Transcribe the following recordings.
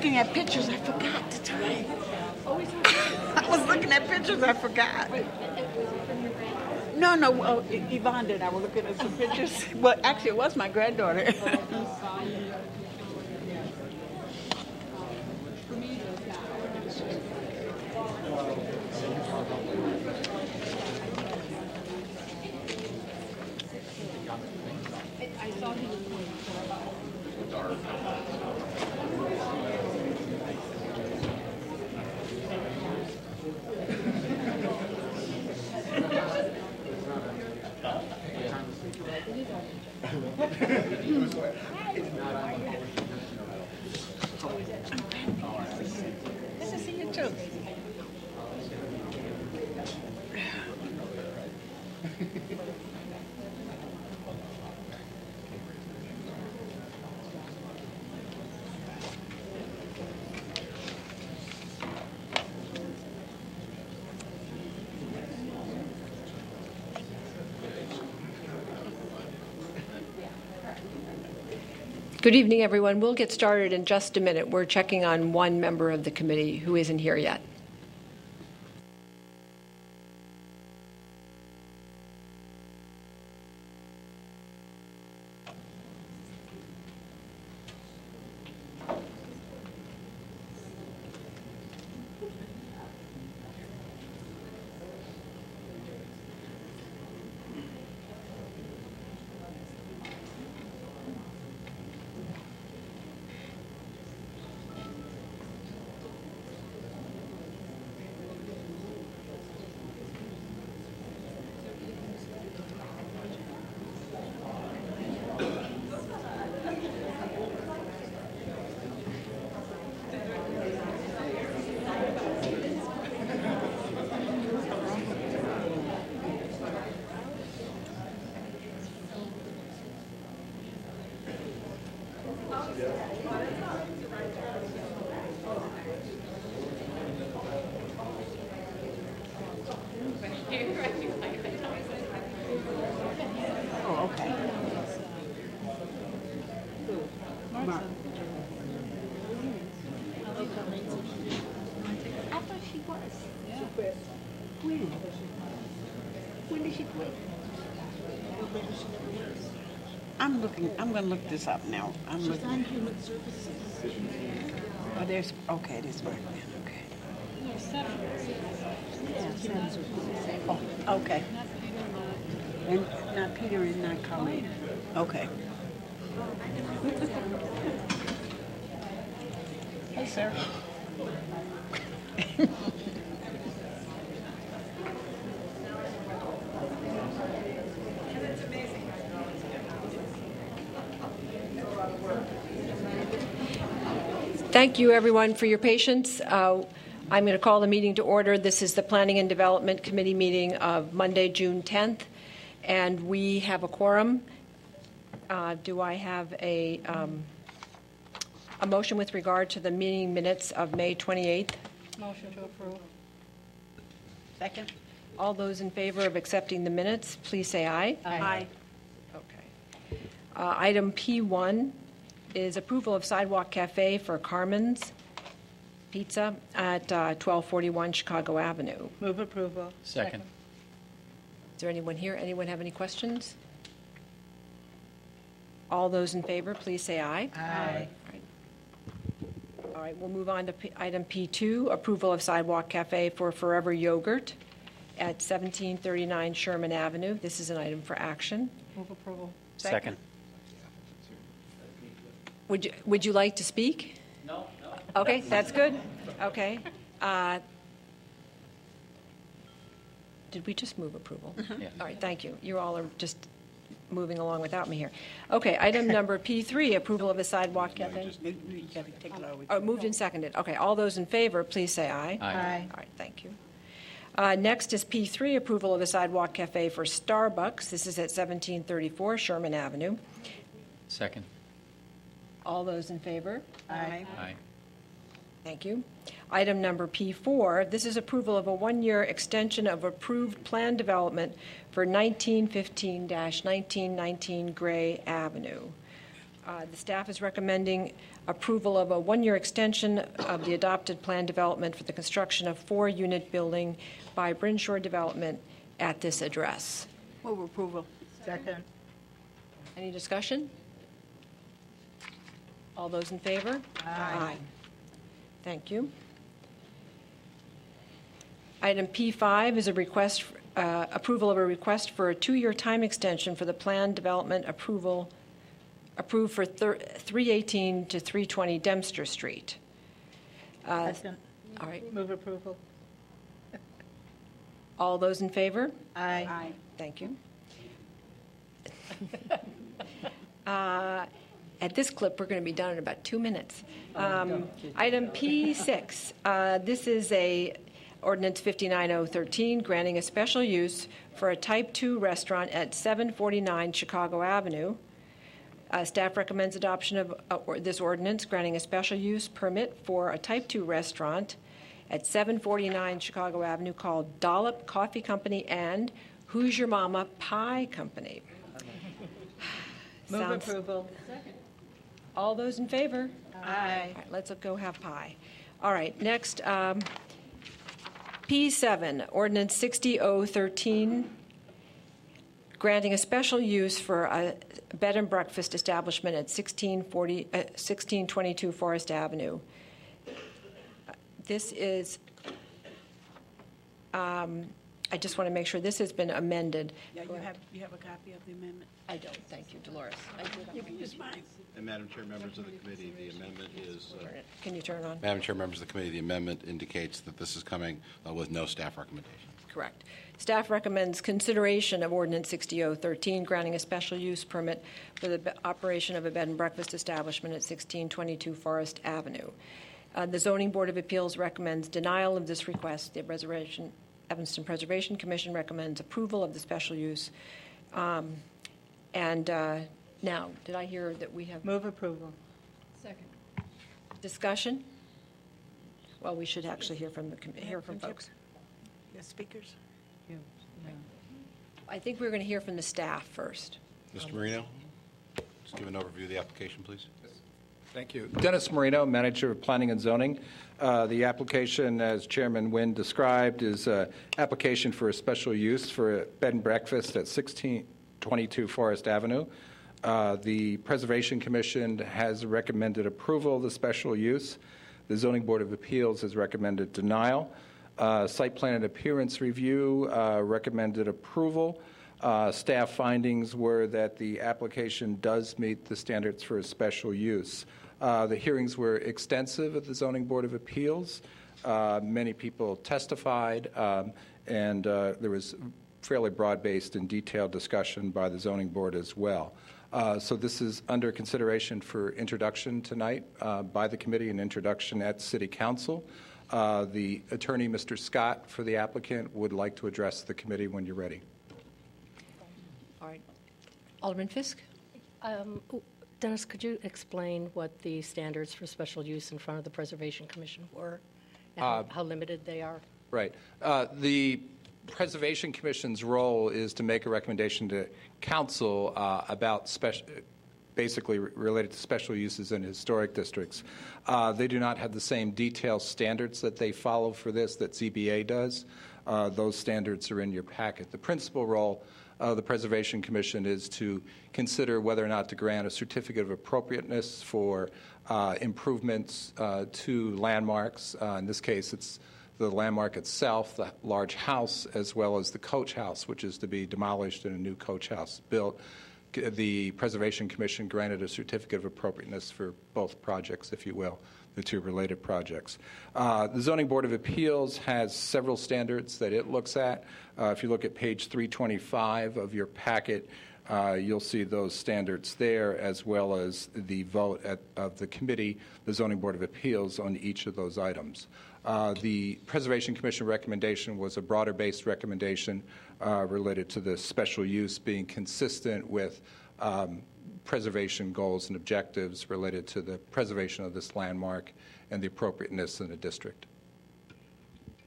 looking at pictures. I forgot the time. I was looking at pictures. I forgot. No, Yvonne and I were looking at some pictures. Well, actually, it was my granddaughter. Good to see you too. Good evening, everyone. We'll get started in just a minute. We're checking on one member of the committee who isn't here yet. Oh, okay. Mark. I thought she was. Yeah. When did she quit? I'm going to look this up now. I'm looking. On Human Services. Oh, there's, okay, there's Mark then, okay. No, 7. Yeah, Oh, okay. And not Peter and not Colleen. Okay. Hey, sir. Thank you, everyone, for your patience. I'm going to call the meeting to order. This is the Planning and Development Committee meeting of Monday, June 10th, and we have a quorum. Do I have a motion with regard to the meeting minutes of May 28th? Motion to approve. Second. All those in favor of accepting the minutes, please say aye. Aye. Okay. Item P1 is approval of Sidewalk Cafe for Carmen's Pizza at 1241 Chicago Avenue. Move approval. Second. Is there anyone here? Anyone have any questions? All those in favor, please say aye. Aye. All right, we'll move on to item P2, approval of Sidewalk Cafe for Forever Yogurt at 1739 Sherman Avenue. This is an item for action. Move approval. Second. Would you like to speak? No. Okay, that's good. Okay. Did we just move approval? Yeah. All right, thank you. You all are just moving along without me here. Okay, item number P3, approval of the Sidewalk Cafe. You got to take it over. Oh, moved and seconded. Okay, all those in favor, please say aye. Aye. All right, thank you. Next is P3, approval of the Sidewalk Cafe for Starbucks. This is at 1734 Sherman Avenue. Second. All those in favor? Aye. Aye. Thank you. Item number P4, this is approval of a one-year extension of approved plan development for 1915-1919 Gray Avenue. The staff is recommending approval of a one-year extension of the adopted plan development for the construction of 4-unit building by Brinshaw Development at this address. Move approval. Second. Any discussion? All those in favor? Aye. Thank you. Item P5 is a request, approval of a request for a 2-year time extension for the plan development approved for 318 to 320 Dempster Street. Second. All right. Move approval. All those in favor? Aye. Thank you. At this clip, we're going to be done in about 2 minutes. Item P6, this is a ordinance 59013, granting a special use for a Type 2 restaurant at 749 Chicago Avenue. Staff recommends adoption of this ordinance, granting a special use permit for a Type 2 restaurant at 749 Chicago Avenue called Dollop Coffee Company and Who's Your Mama Pie Company. Move approval. All those in favor? Aye. All right, let's go have pie. All right, next, P7, ordinance 60013, granting a special use for a bed and breakfast establishment at 1622 Forest Avenue. This is, I just want to make sure this has been amended. Yeah, you have a copy of the amendment. I don't, thank you, Dolores. You can use mine. And Madam Chair, members of the committee, the amendment is... Can you turn it on? Madam Chair, members of the committee, the amendment indicates that this is coming with no staff recommendation. Correct. Staff recommends consideration of ordinance 60013, granting a special use permit for the operation of a bed and breakfast establishment at 1622 Forest Avenue. The Zoning Board of Appeals recommends denial of this request. The Evanston Preservation Commission recommends approval of the special use. Now, did I hear that we have Move approval. second discussion? Well, we should actually hear from folks. Yes, speakers. I think we're going to hear from the staff first. Mr. Marino, just give an overview of the application, please. Thank you. Dennis Marino, Manager of Planning and Zoning. The application, as Chairman Nguyen described, is an application for a special use for a bed and breakfast at 1622 Forest Avenue. The Preservation Commission has recommended approval of the special use. The Zoning Board of Appeals has recommended denial. Site plan and appearance review recommended approval. Staff findings were that the application does meet the standards for a special use. The hearings were extensive at the Zoning Board of Appeals. Many people testified, and there was fairly broad-based and detailed discussion by the Zoning Board as well. So this is under consideration for introduction tonight by the committee and introduction at City Council. The attorney, Mr. Scott, for the applicant, would like to address the committee when you're ready. All right. Alderman Fisk? Dennis, could you explain what the standards for special use in front of the Preservation Commission were and how limited they are? Right. The Preservation Commission's role is to make a recommendation to Council about basically related to special uses in historic districts. They do not have the same detailed standards that they follow for this that ZBA does. Those standards are in your packet. The principal role of the Preservation Commission is to consider whether or not to grant a certificate of appropriateness for improvements to landmarks. In this case, it's the landmark itself, the large house, as well as the coach house, which is to be demolished and a new coach house built. The Preservation Commission granted a certificate of appropriateness for both projects, if you will, the two related projects. The Zoning Board of Appeals has several standards that it looks at. If you look at page 325 of your packet, you'll see those standards there, as well as the vote of the committee, the Zoning Board of Appeals, on each of those items. The Preservation Commission recommendation was a broader-based recommendation related to the special use being consistent with preservation goals and objectives related to the preservation of this landmark and the appropriateness in the district.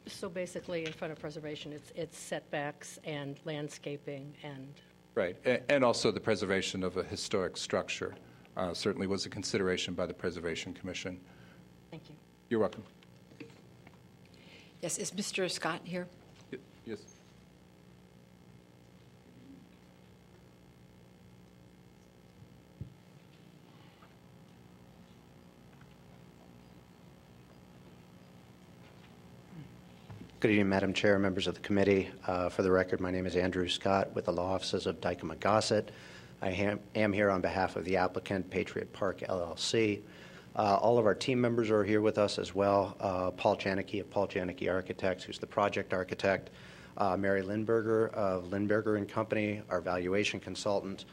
So basically, in front of preservation, it's setbacks and landscaping and... Right, and also the preservation of a historic structure certainly was a consideration by the Preservation Commission. Thank you. You're welcome. Yes, is Mr. Scott here? Yes. Good evening, Madam Chair, members of the committee. For the record, my name is Andrew Scott with the law offices of Dykema Gossett. I am here on behalf of the applicant, Patriot Park LLC. All of our team members are here with us as well. Paul Janicki of Paul Janicki Architects, who's the project architect. Mary Lindberger of Lindberger and Company, our valuation consultant.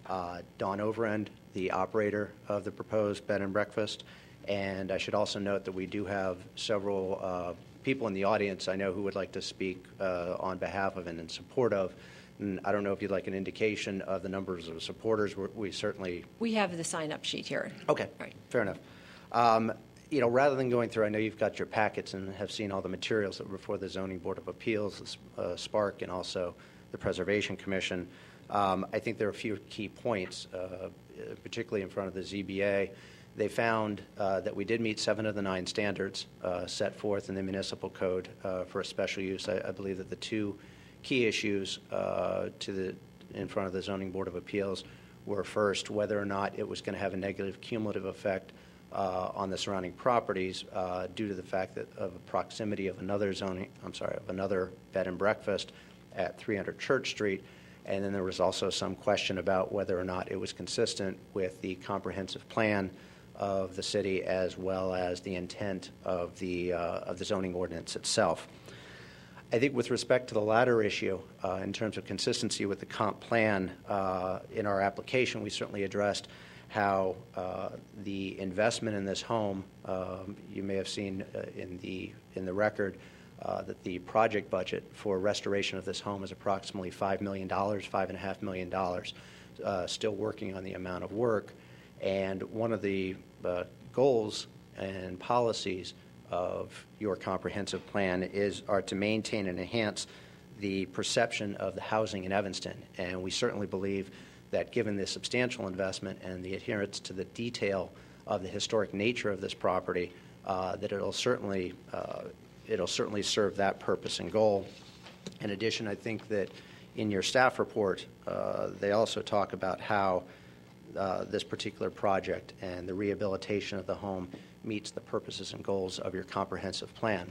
Dawn Overend, the operator of the proposed bed and breakfast. And I should also note that we do have several people in the audience I know who would like to speak on behalf of and in support of. And I don't know if you'd like an indication of the numbers of supporters. We certainly... We have the sign-up sheet here. Okay, Right. fair enough. Rather than going through, I know you've got your packets and have seen all the materials that were before the Zoning Board of Appeals, SPARC, and also the Preservation Commission. I think there are a few key points, particularly in front of the ZBA. They found that we did meet 7 of the 9 standards set forth in the municipal code for a special use. I believe that the 2 key issues in front of the Zoning Board of Appeals were, first, whether or not it was going to have a negative cumulative effect on the surrounding properties due to the fact that of proximity of another bed and breakfast at 300 Church Street. And then there was also some question about whether or not it was consistent with the comprehensive plan of the city as well as the intent of the zoning ordinance itself. I think with respect to the latter issue, in terms of consistency with the comp plan, in our application, we certainly addressed how the investment in this home, you may have seen in the record that the project budget for restoration of this home is approximately $5 million, $5.5 million, still working on the amount of work. And one of the goals and policies of your comprehensive plan are to maintain and enhance the perception of the housing in Evanston. And we certainly believe that given the substantial investment and the adherence to the detail of the historic nature of this property, that it'll certainly serve that purpose and goal. In addition, I think that in your staff report, they also talk about how this particular project and the rehabilitation of the home meets the purposes and goals of your comprehensive plan.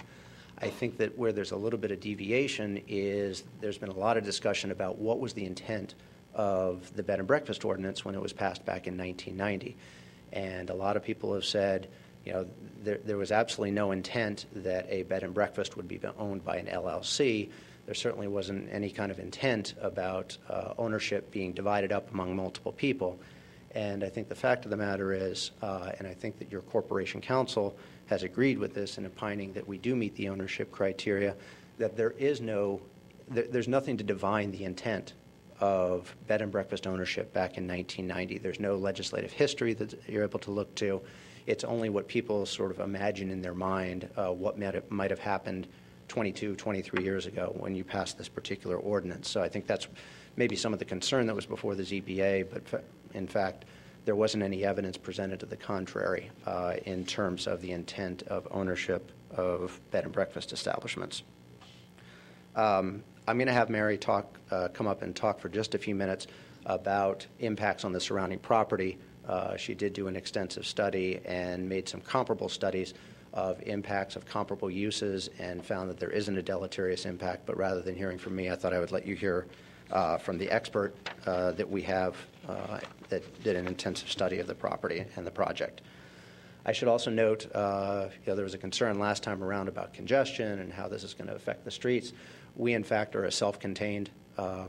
I think that where there's a little bit of deviation is there's been a lot of discussion about what was the intent of the bed and breakfast ordinance when it was passed back in 1990. And a lot of people have said, there was absolutely no intent that a bed and breakfast would be owned by an LLC. There certainly wasn't any kind of intent about ownership being divided up among multiple people. And I think the fact of the matter is, and I think that your corporation counsel has agreed with this in opining that we do meet the ownership criteria, that there's nothing to divine the intent of bed and breakfast ownership back in 1990. There's no legislative history that you're able to look to. It's only what people sort of imagine in their mind what might have happened 22, 23 years ago when you passed this particular ordinance. So I think that's maybe some of the concern that was before the ZBA, but in fact, there wasn't any evidence presented to the contrary in terms of the intent of ownership of bed and breakfast establishments. I'm going to have Mary come up and talk for just a few minutes about impacts on the surrounding property. She did do an extensive study and made some comparable studies of impacts of comparable uses and found that there isn't a deleterious impact. But rather than hearing from me, I thought I would let you hear from the expert that we have that did an intensive study of the property and the project. I should also note, there was a concern last time around about congestion and how this is going to affect the streets. We, in fact, are a self-contained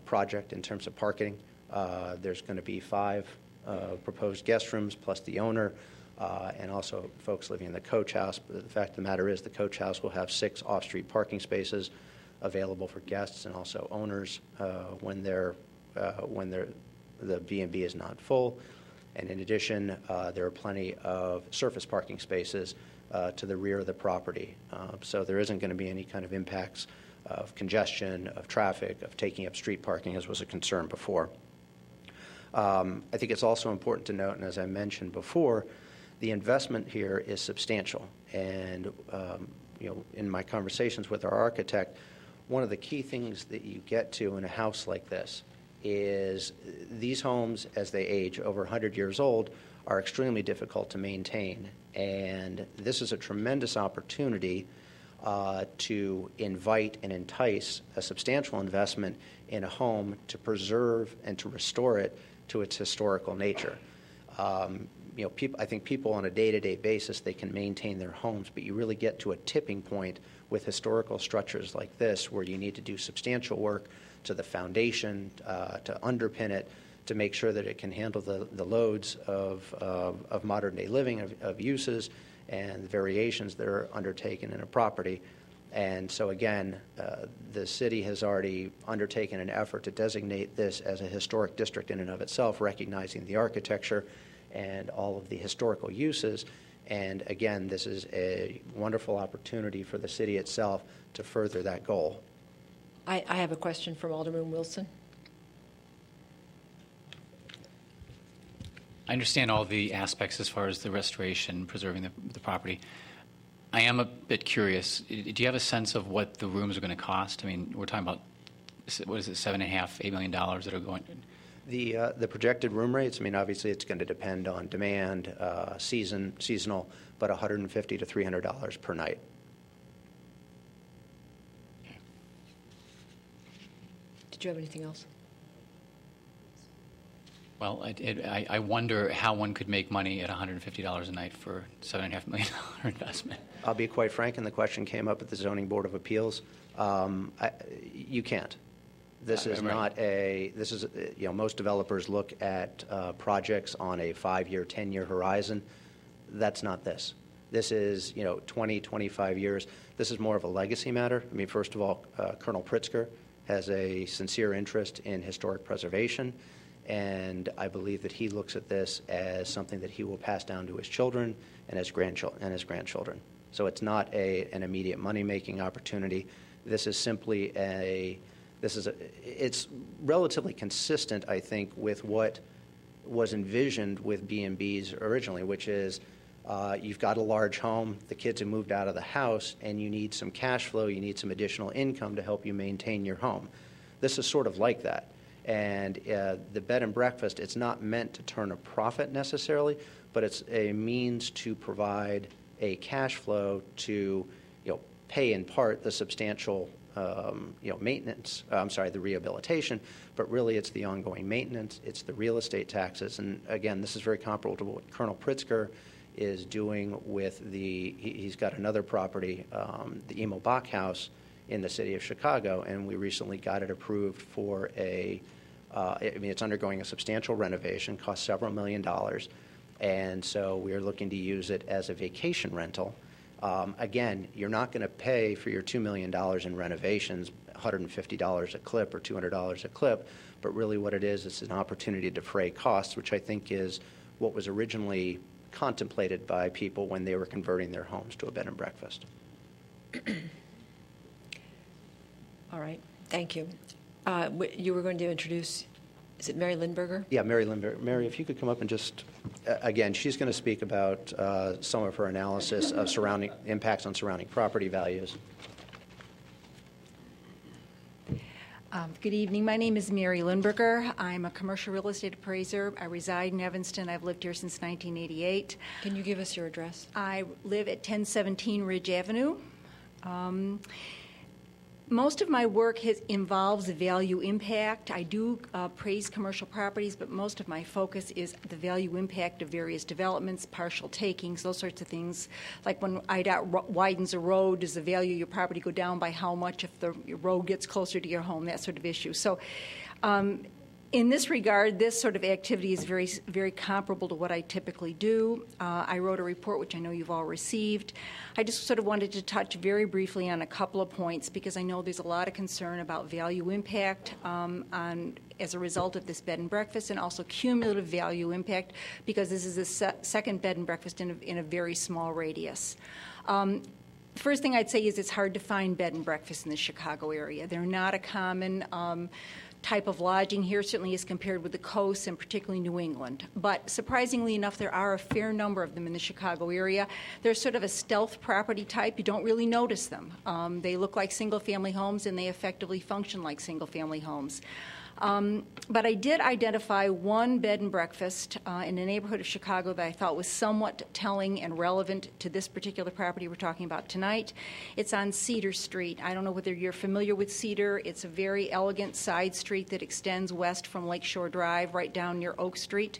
project in terms of parking. There's going to be 5 proposed guest rooms plus the owner and also folks living in the coach house. But the fact of the matter is the coach house will have 6 off-street parking spaces available for guests and also owners when the B&B is not full. And in addition, there are plenty of surface parking spaces to the rear of the property. So there isn't going to be any kind of impacts of congestion, of traffic, of taking up street parking, as was a concern before. I think it's also important to note, and as I mentioned before, the investment here is substantial. And in my conversations with our architect, one of the key things that you get to in a house like this is these homes, as they age over 100 years old, are extremely difficult to maintain. And this is a tremendous opportunity to invite and entice a substantial investment in a home to preserve and to restore it to its historical nature. I think people on a day-to-day basis, they can maintain their homes, but you really get to a tipping point with historical structures like this where you need to do substantial work to the foundation, to underpin it, to make sure that it can handle the loads of modern-day living, of uses, and the variations that are undertaken in a property. And so again, the city has already undertaken an effort to designate this as a historic district in and of itself, recognizing the architecture and all of the historical uses. And again, this is a wonderful opportunity for the city itself to further that goal. I have a question from Alderman Wilson. I understand all the aspects as far as the restoration, preserving the property. I am a bit curious. Do you have a sense of what the rooms are going to cost? I mean, we're talking about, what is it, $7.5, $8 million that are going? The projected room rates, I mean, obviously it's going to depend on demand, seasonal, but $150 to $300 per night. Did you have anything else? Well, I wonder how one could make money at $150 a night for $7.5 million investment. I'll be quite frank, and the question came up at the Zoning Board of Appeals. You can't. This is not a, this is, most developers look at projects on a 5-year, 10-year horizon. That's not this. This is, 20, 25 years. This is more of a legacy matter. I mean, first of all, Colonel Pritzker has a sincere interest in historic preservation, and I believe that he looks at this as something that he will pass down to his children and his grandchildren. So it's not an immediate money-making opportunity. This is simply it's relatively consistent, I think, with what was envisioned with B&Bs originally, which is you've got a large home, the kids have moved out of the house, and you need some cash flow, you need some additional income to help you maintain your home. This is sort of like that. And the bed and breakfast, it's not meant to turn a profit necessarily, but it's a means to provide a cash flow to pay in part the substantial maintenance, the rehabilitation, but really it's the ongoing maintenance, it's the real estate taxes. And again, this is very comparable to what Colonel Pritzker is doing with he's got another property, the Emil Bach House in the city of Chicago, and we recently got it approved for it's undergoing a substantial renovation, cost several $1 million, and so we're looking to use it as a vacation rental. Again, you're not going to pay for your $2 million in renovations $150 a clip or $200 a clip, but really what it is, it's an opportunity to defray costs, which I think is what was originally contemplated by people when they were converting their homes to a bed and breakfast. All right, thank you. You were going to introduce, is it Mary Lindberger? Yeah, Mary Lindberger. Mary, if you could come up and just, again, she's going to speak about some of her analysis of surrounding impacts on surrounding property values. Good evening. My name is Mary Lindberger. I'm a commercial real estate appraiser. I reside in Evanston. I've lived here since 1988. Can you give us your address? I live at 1017 Ridge Avenue. Most of my work involves value impact. I do appraise commercial properties, but most of my focus is the value impact of various developments, partial takings, those sorts of things. Like when IDOT widens a road, does the value of your property go down by how much if the road gets closer to your home, that sort of issue. So in this regard, this sort of activity is very, very comparable to what I typically do. I wrote a report, which I know you've all received. I just sort of wanted to touch very briefly on a couple of points because I know there's a lot of concern about value impact as a result of this bed and breakfast, and also cumulative value impact because this is the second bed and breakfast in a very small radius. First thing I'd say is it's hard to find bed and breakfast in the Chicago area. They're not a common type of lodging here, certainly as compared with the coast and particularly New England. But surprisingly enough, there are a fair number of them in the Chicago area. They're sort of a stealth property type. You don't really notice them. They look like single-family homes, and they effectively function like single-family homes. But I did identify one bed and breakfast in a neighborhood of Chicago that I thought was somewhat telling and relevant to this particular property we're talking about tonight. It's on Cedar Street. I don't know whether you're familiar with Cedar. It's a very elegant side street that extends west from Lakeshore Drive right down near Oak Street.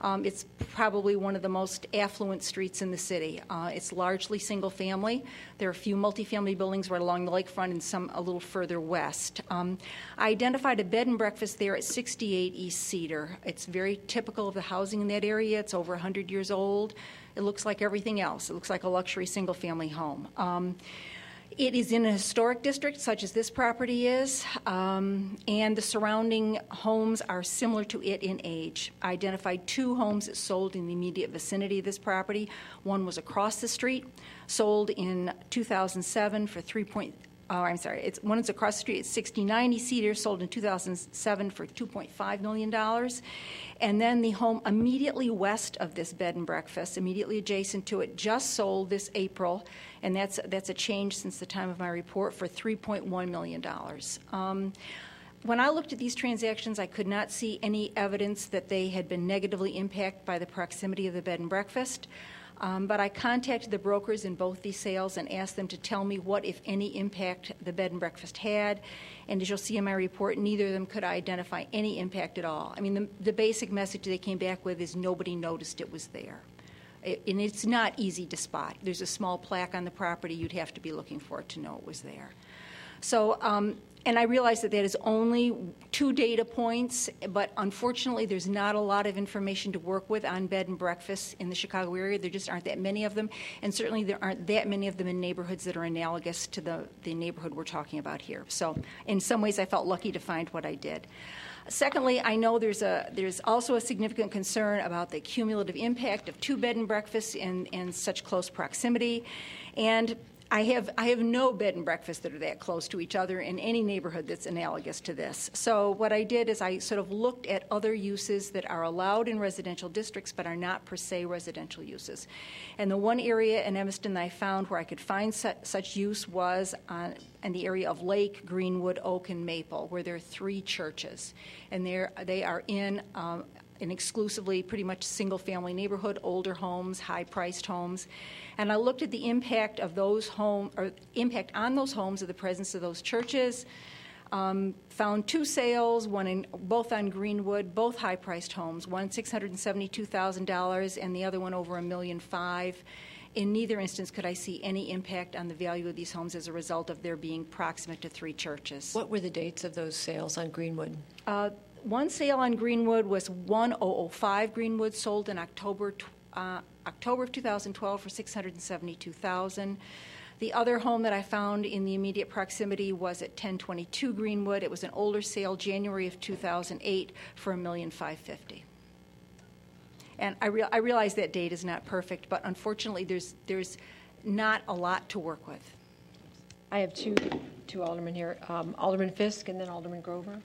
It's probably one of the most affluent streets in the city. It's largely single family. There are a few multifamily buildings right along the lakefront and some a little further west. I identified a bed and breakfast there at 68 East Cedar. It's very typical of the housing in that area. It's over 100 years old. It looks like everything else. It looks like a luxury single family home. It is in a historic district, such as this property is, and the surrounding homes are similar to it in age. I identified two homes that sold in the immediate vicinity of this property. One was across the street, sold in 2007 for one is across the street at 6090 Cedar, sold in 2007 for $2.5 million. And then the home immediately west of this bed and breakfast, immediately adjacent to it, just sold this April, and that's a change since the time of my report, for $3.1 million. When I looked at these transactions, I could not see any evidence that they had been negatively impacted by the proximity of the bed and breakfast. But I contacted the brokers in both these sales and asked them to tell me what, if any, impact the bed and breakfast had. And as you'll see in my report, neither of them could identify any impact at all. I mean, the basic message they came back with is nobody noticed it was there. And it's not easy to spot. There's a small plaque on the property. You'd have to be looking for it to know it was there. So, and I realize that is only 2 data points, but unfortunately there's not a lot of information to work with on bed and breakfasts in the Chicago area. There just aren't that many of them, and certainly there aren't that many of them in neighborhoods that are analogous to the neighborhood we're talking about here. So in some ways I felt lucky to find what I did. Secondly, I know there's also a significant concern about the cumulative impact of 2 bed and breakfasts in such close proximity, and I have no bed and breakfasts that are that close to each other in any neighborhood that's analogous to this. So what I did is I sort of looked at other uses that are allowed in residential districts but are not per se residential uses. And the one area in Evanston that I found where I could find such use was in the area of Lake, Greenwood, Oak, and Maple, where there are 3 churches. And they are in an exclusively pretty much single-family neighborhood, older homes, high-priced homes. And I looked at the impact of those impact on those homes of the presence of those churches. Found 2 sales, both on Greenwood, both high-priced homes. One $672,000, and the other one over $1.5 million. In neither instance could I see any impact on the value of these homes as a result of their being proximate to 3 churches. What were the dates of those sales on Greenwood? One sale on Greenwood was 1005 Greenwood, sold in October of 2012 for $672,000. The other home that I found in the immediate proximity was at 1022 Greenwood. It was an older sale, January of 2008, for $1.55 million. And I realize that date is not perfect, but unfortunately there's not a lot to work with. I have two aldermen here, Alderman Fisk and then Alderman Grover.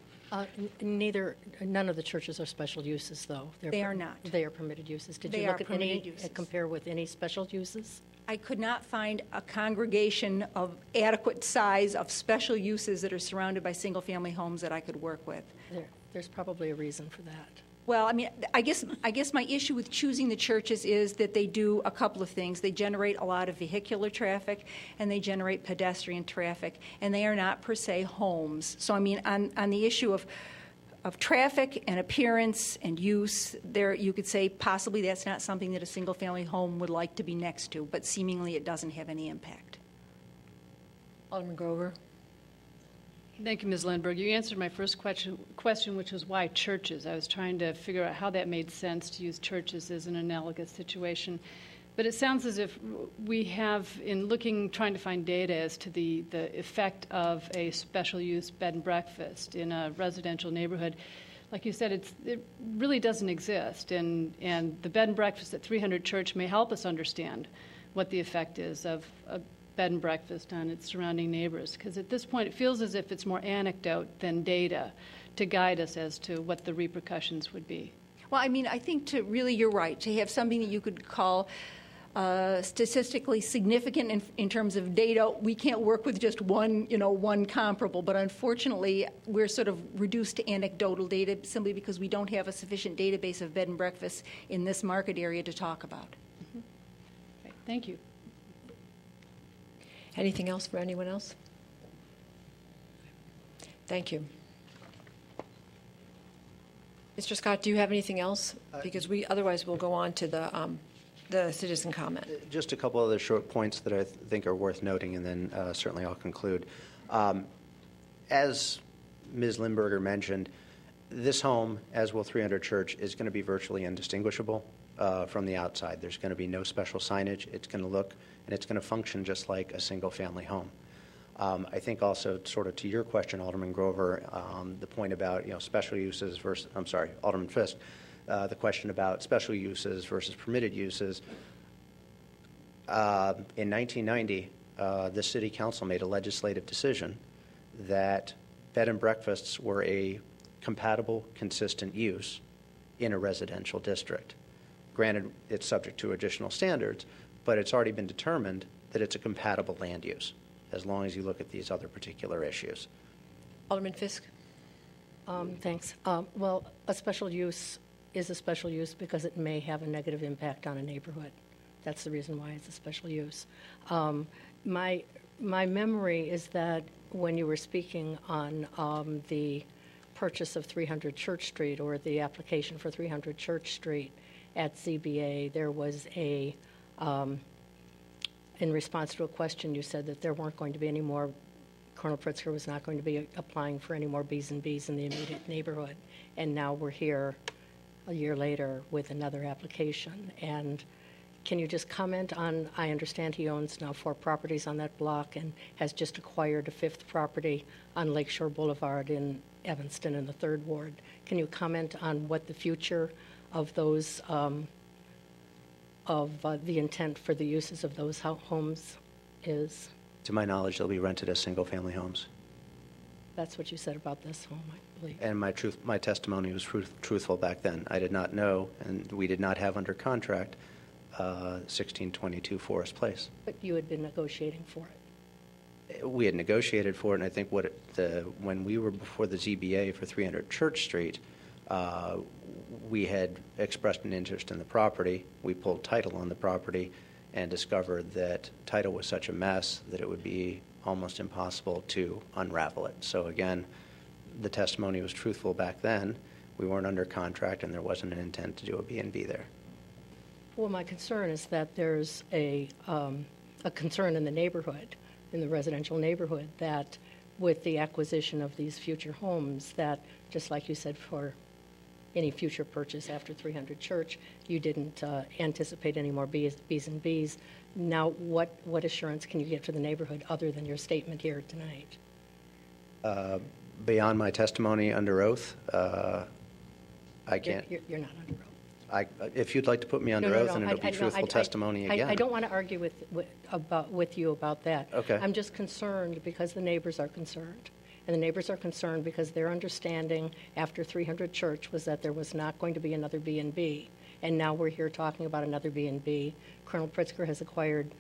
None of the churches are special uses, though. They are not. They are permitted uses. Did They you are look at permitted uses. compare with any special uses? I could not find a congregation of adequate size of special uses that are surrounded by single-family homes that I could work with. There's probably a reason for that. Well, I mean, I guess my issue with choosing the churches is that they do a couple of things. They generate a lot of vehicular traffic, and they generate pedestrian traffic, and they are not per se homes. So, I mean, on the issue of traffic and appearance and use, there you could say possibly that's not something that a single-family home would like to be next to, but seemingly it doesn't have any impact. Alderman Grover. Thank you, Ms. Lindberg. You answered my first question, which was why churches. I was trying to figure out how that made sense to use churches as an analogous situation. But it sounds as if we have, in trying to find data as to the effect of a special use bed and breakfast in a residential neighborhood, like you said, it really doesn't exist. And the bed and breakfast at 300 Church may help us understand what the effect is of a bed and breakfast on its surrounding neighbors? Because at this point, it feels as if it's more anecdote than data to guide us as to what the repercussions would be. Well, I mean, I think you're right, to have something that you could call statistically significant in terms of data. We can't work with just one comparable, but unfortunately, we're sort of reduced to anecdotal data simply because we don't have a sufficient database of bed and breakfasts in this market area to talk about. Mm-hmm. Okay, thank you. Anything else for anyone else? Thank you. Mr. Scott, do you have anything else? Because otherwise we'll go on to the citizen comment. Just a couple other short points that I think are worth noting, and then certainly I'll conclude. As Ms. Lindberger mentioned, this home, as will 300 Church, is going to be virtually indistinguishable from the outside. There's going to be no special signage. It's going to look and it's going to function just like a single-family home. I think also, sort of to your question, Alderman Grover, the point about special uses versus, I'm sorry, Alderman Fisk, the question about special uses versus permitted uses. In 1990, the City Council made a legislative decision that bed and breakfasts were a compatible, consistent use in a residential district. Granted, it's subject to additional standards, but it's already been determined that it's a compatible land use, as long as you look at these other particular issues. Alderman Fisk? Thanks. Well, a special use is a special use because it may have a negative impact on a neighborhood. That's the reason why it's a special use. My memory is that when you were speaking on the purchase of 300 Church Street or the application for 300 Church Street at ZBA, there was in response to a question, you said that there weren't going to be any more, Colonel Pritzker was not going to be applying for any more Bs and Bs in the immediate neighborhood. And now we're here a year later with another application. And can you just comment on, I understand he owns now 4 properties on that block and has just acquired a 5th property on Lakeshore Boulevard in Evanston in the 3rd Ward. Can you comment on what the future of those, the intent for the uses of those homes is? To my knowledge, they'll be rented as single-family homes. That's what you said about this home, I believe. And my testimony was truthful back then. I did not know, and we did not have under contract 1622 Forest Place. But you had been negotiating for it. We had negotiated for it, and I think when we were before the ZBA for 300 Church Street, we had expressed an interest in the property. We pulled title on the property and discovered that title was such a mess that it would be almost impossible to unravel it. So again, the testimony was truthful back then. We weren't under contract, and there wasn't an intent to do a B&B there. Well, my concern is that there's a concern in the neighborhood, in the residential neighborhood, that with the acquisition of these future homes, that just like you said for any future purchase after 300 Church, you didn't anticipate any more Bs and Bs. Now, what assurance can you get for the neighborhood other than your statement here tonight? Beyond my testimony under ooth, I can't. You're not under oath. If you'd like to put me under oath, and it'll be truthful testimony again. I don't want to argue with you about that. Okay. I'm just concerned because the neighbors are concerned. And the neighbors are concerned because their understanding after 300 Church was that there was not going to be another B&B. And now we're here talking about another B&B. Colonel Pritzker has acquired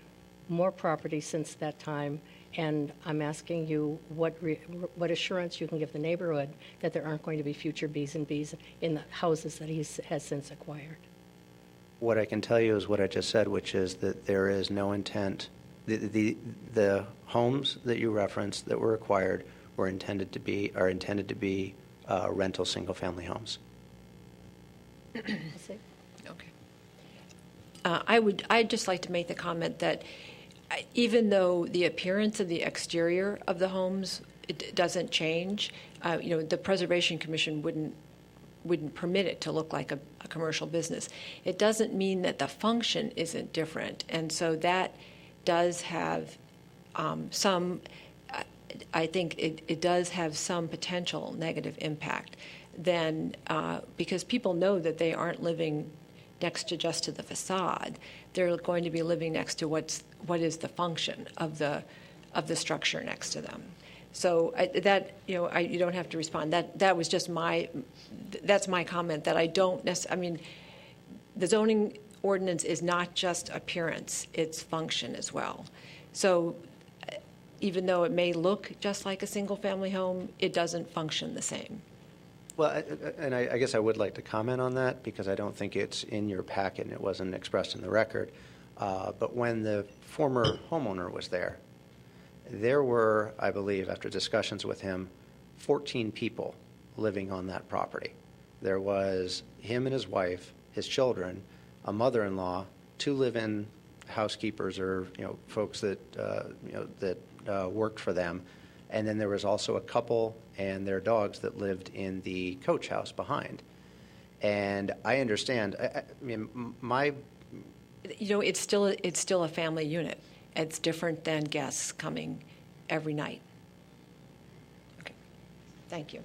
more property since that time, and I'm asking you what assurance you can give the neighborhood that there aren't going to be future Bs and Bs in the houses that he has since acquired. What I can tell you is what I just said, which is that there is no intent. The homes that you referenced that were acquired are intended to be rental single-family homes. Okay. I'd just like to make the comment that even though the appearance of the exterior of the homes it doesn't change, the Preservation Commission wouldn't permit it to look like a commercial business. It doesn't mean that the function isn't different, and so that does have some. I think it does have some potential negative impact. Then, because people know that they aren't living next to just to the facade, they're going to be living next to what's what is the function of the structure next to them. So you don't have to respond. That was just that's my comment, that I don't necessarily, I mean, the zoning ordinance is not just appearance, it's function as well. So even though it may look just like a single-family home, it doesn't function the same. Well, and I guess I would like to comment on that because I don't think it's in your packet and it wasn't expressed in the record. But when the former homeowner was there were, I believe, after discussions with him, 14 people living on that property. There was him and his wife, his children, a mother-in-law, 2 live-in housekeepers or folks that worked for them, and then there was also a couple and their dogs that lived in the coach house behind. And I understand. I mean, it's still a family unit. It's different than guests coming every night. Okay, thank you.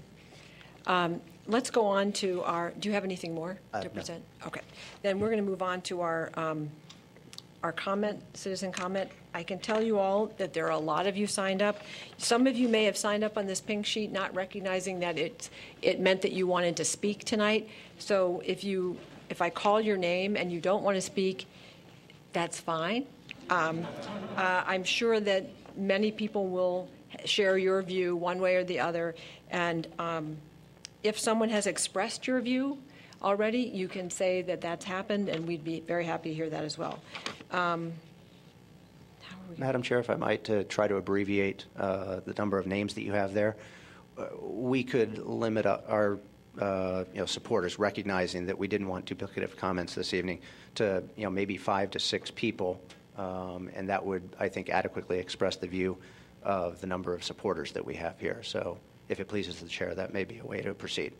Let's go on to do you have anything more to present? No. Okay, then we're going to move on to our citizen comment. I can tell you all that there are a lot of you signed up. Some of you may have signed up on this pink sheet not recognizing that it meant that you wanted to speak tonight. So if I call your name and you don't want to speak, that's fine. I'm sure that many people will share your view one way or the other. And if someone has expressed your view already, you can say that that's happened, and we'd be very happy to hear that as well. Madam Chair, if I might, to try to abbreviate the number of names that you have there, we could limit our supporters, recognizing that we didn't want duplicative comments this evening, to maybe 5 to 6 people, and that would, I think, adequately express the view of the number of supporters that we have here. So, if it pleases the chair, that may be a way to proceed.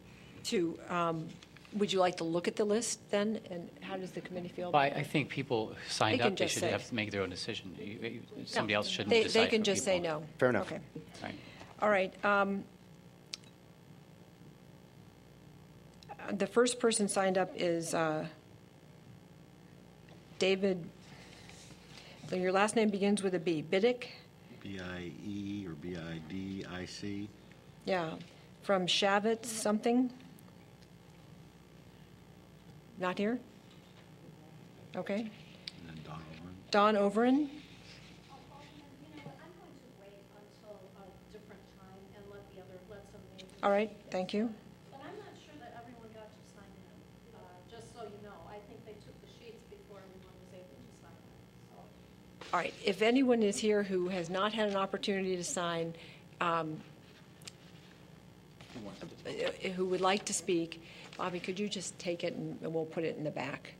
Would you like to look at the list then, and how does the committee feel? Well, I think people signed up. They should have to make their own decision. Somebody else shouldn't decide. They can just say no. Fair enough. Okay. All right. All right. The first person signed up is David. So your last name begins with a B. Bidic. B-I-E or B-I-D-I-C. Yeah, from Shavitz something. Not here? Okay. And then Don Overin. Don Overin. I'm going to wait until a different time and let some names. All right, thank you. But I'm not sure that everyone got to sign in, just so you know. I think they took the sheets before everyone was able to sign in. So. All right, if anyone is here who has not had an opportunity to sign, who would like to speak, Bobby, could you just take it and we'll put it in the back?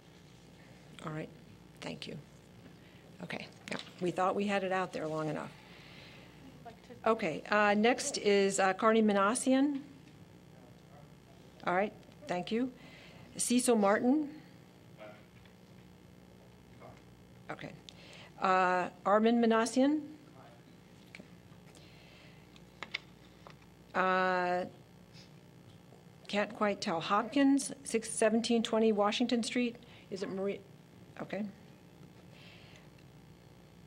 All right, thank you. Okay, yeah, we thought we had it out there long enough. Okay, next is Carney Manassian. All right, thank you. Cecil Martin. Okay. Armin Manassian. Okay. Can't quite tell. Hopkins, 1720 Washington Street. Is it Marie? Okay.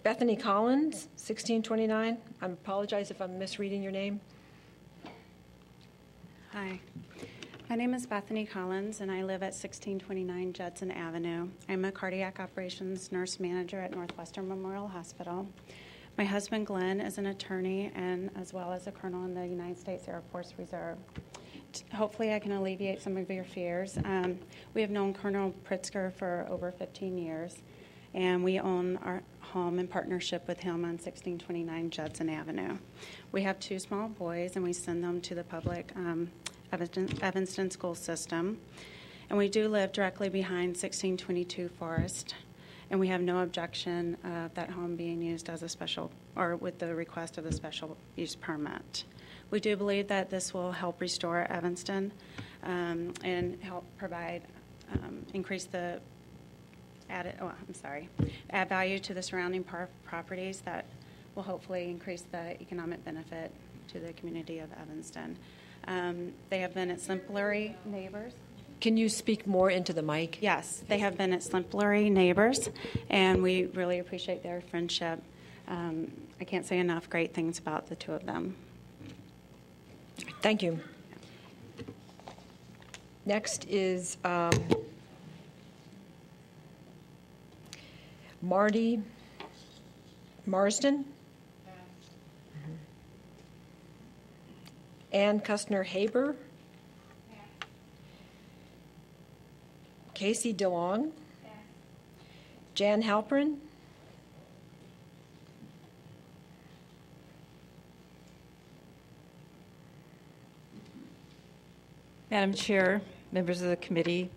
Bethany Collins, 1629. I apologize if I'm misreading your name. Hi. My name is Bethany Collins, and I live at 1629 Judson Avenue. I'm a cardiac operations nurse manager at Northwestern Memorial Hospital. My husband, Glenn, is an attorney and as well as a colonel in the United States Air Force Reserve. Hopefully I can alleviate some of your fears. We have known Colonel Pritzker for over 15 years, and we own our home in partnership with him on 1629 Judson Avenue. We have 2 small boys, and we send them to the public Evanston school system. And we do live directly behind 1622 Forest, and we have no objection of that home being used as a special, or with the request of a special use permit. We do believe that this will help restore Evanston and help provide, add value to the surrounding properties that will hopefully increase the economic benefit to the community of Evanston. They have been exemplary neighbors. Can you speak more into the mic? Yes, they have been exemplary neighbors, and we really appreciate their friendship. I can't say enough great things about the two of them. Thank you. Next is Marty Marsden. Ann Kustner-Haber. Casey DeLong. Jan Halpern. Madam Chair, members of the committee,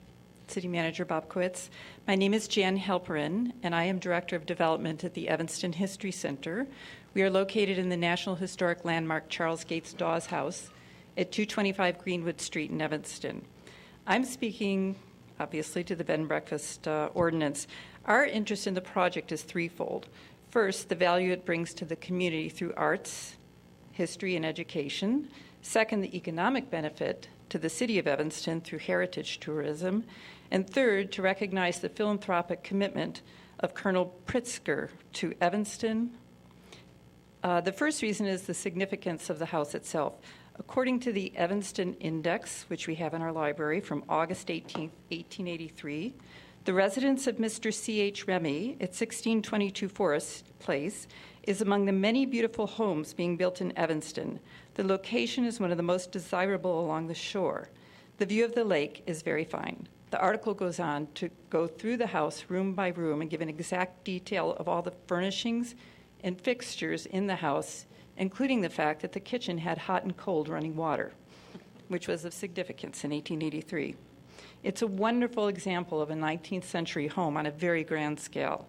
City Manager Bobkowitz, my name is Jan Halperin, and I am Director of Development at the Evanston History Center. We are located in the National Historic Landmark Charles Gates Dawes House at 225 Greenwood Street in Evanston. I'm speaking, obviously, to the bed and breakfast ordinance. Our interest in the project is threefold. First, the value it brings to the community through arts, history, and education. Second, the economic benefit to the city of Evanston through heritage tourism. And third, to recognize the philanthropic commitment of Colonel Pritzker to Evanston. The first reason is the significance of the house itself. According to the Evanston Index, which we have in our library from August 18, 1883, the residence of Mr. C.H. Remy at 1622 Forest Place is among the many beautiful homes being built in Evanston. The location is one of the most desirable along the shore. The view of the lake is very fine. The article goes on to go through the house room by room and give an exact detail of all the furnishings and fixtures in the house, including the fact that the kitchen had hot and cold running water, which was of significance in 1883. It's a wonderful example of a 19th century home on a very grand scale.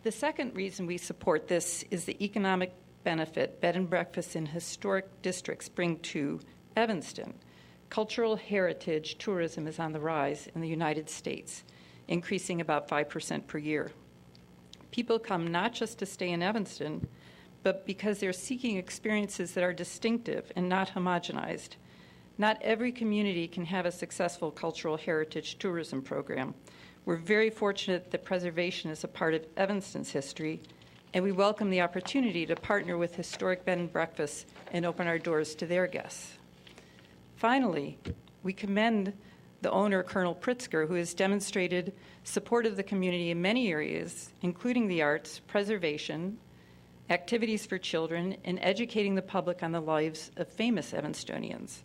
The second reason we support this is the economic benefit bed and breakfasts in historic districts bring to Evanston. Cultural heritage tourism is on the rise in the United States, increasing about 5% per year. People come not just to stay in Evanston, but because they're seeking experiences that are distinctive and not homogenized. Not every community can have a successful cultural heritage tourism program. We're very fortunate that preservation is a part of Evanston's history, and we welcome the opportunity to partner with historic bed and breakfasts and open our doors to their guests. Finally, we commend the owner, Colonel Pritzker, who has demonstrated support of the community in many areas, including the arts, preservation, activities for children, and educating the public on the lives of famous Evanstonians.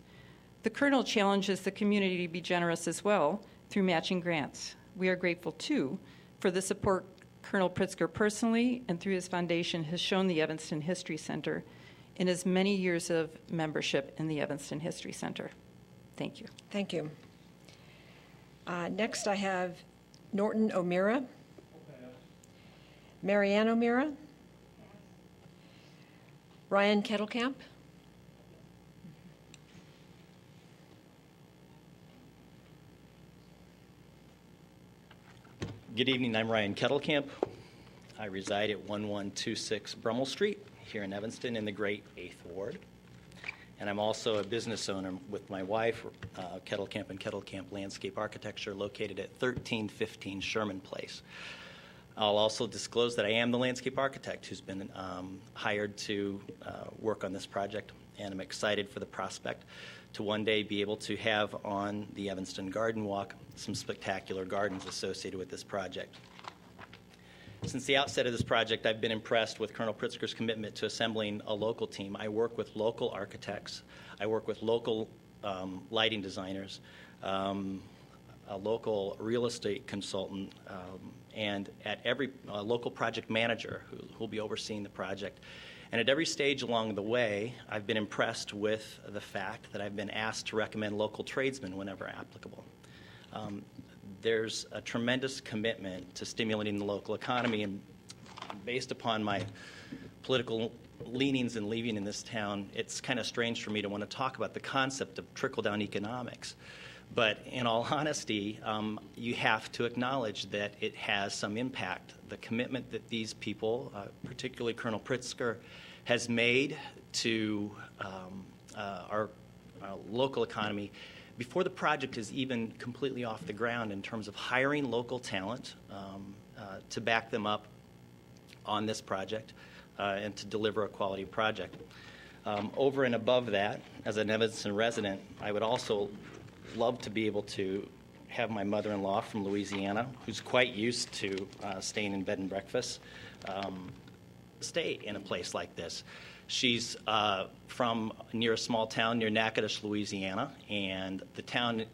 The Colonel challenges the community to be generous as well through matching grants. We are grateful, too, for the support Colonel Pritzker personally and through his foundation has shown the Evanston History Center in his many years of membership in the Evanston History Center. Thank you. Thank you. Next, I have Norton O'Meara. Marianne O'Meara. Ryan Kettlecamp. Good evening, I'm Ryan Kettlecamp. I reside at 1126 Brummel Street here in Evanston in the Great 8th Ward. And I'm also a business owner with my wife, Kettlecamp and Kettlecamp Landscape Architecture, located at 1315 Sherman Place. I'll also disclose that I am the landscape architect who's been hired to work on this project, and I'm excited for the prospect to one day be able to have on the Evanston Garden Walk some spectacular gardens associated with this project. Since the outset of this project, I've been impressed with Colonel Pritzker's commitment to assembling a local team. I work with local architects. I work with local lighting designers, a local real estate consultant, and at every local project manager who will be overseeing the project. And at every stage along the way, I've been impressed with the fact that I've been asked to recommend local tradesmen whenever applicable. There's a tremendous commitment to stimulating the local economy, and based upon my political leanings and leaving in this town, it's kind of strange for me to want to talk about the concept of trickle-down economics. But in all honesty, you have to acknowledge that it has some impact. The commitment that these people, particularly Colonel Pritzker, has made to our local economy before the project is even completely off the ground in terms of hiring local talent to back them up on this project and to deliver a quality project. Over and above that, as an Evanston resident, I would also love to be able to have my mother-in-law from Louisiana, who's quite used to staying in bed and breakfast, stay in a place like this. She's from near a small town near Natchitoches, Louisiana, and the town,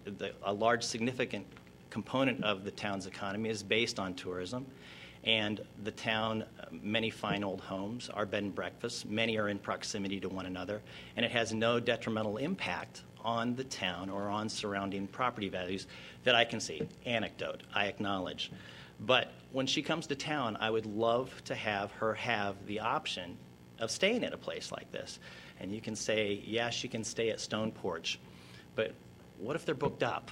a large significant component of the town's economy is based on tourism. And the town, many fine old homes are bed and breakfasts. Many are in proximity to one another, and it has no detrimental impact on the town or on surrounding property values that I can see. Anecdote, I acknowledge. But when she comes to town, I would love to have her have the option of staying at a place like this. And you can say, yeah, she can stay at Stone Porch, but what if they're booked up?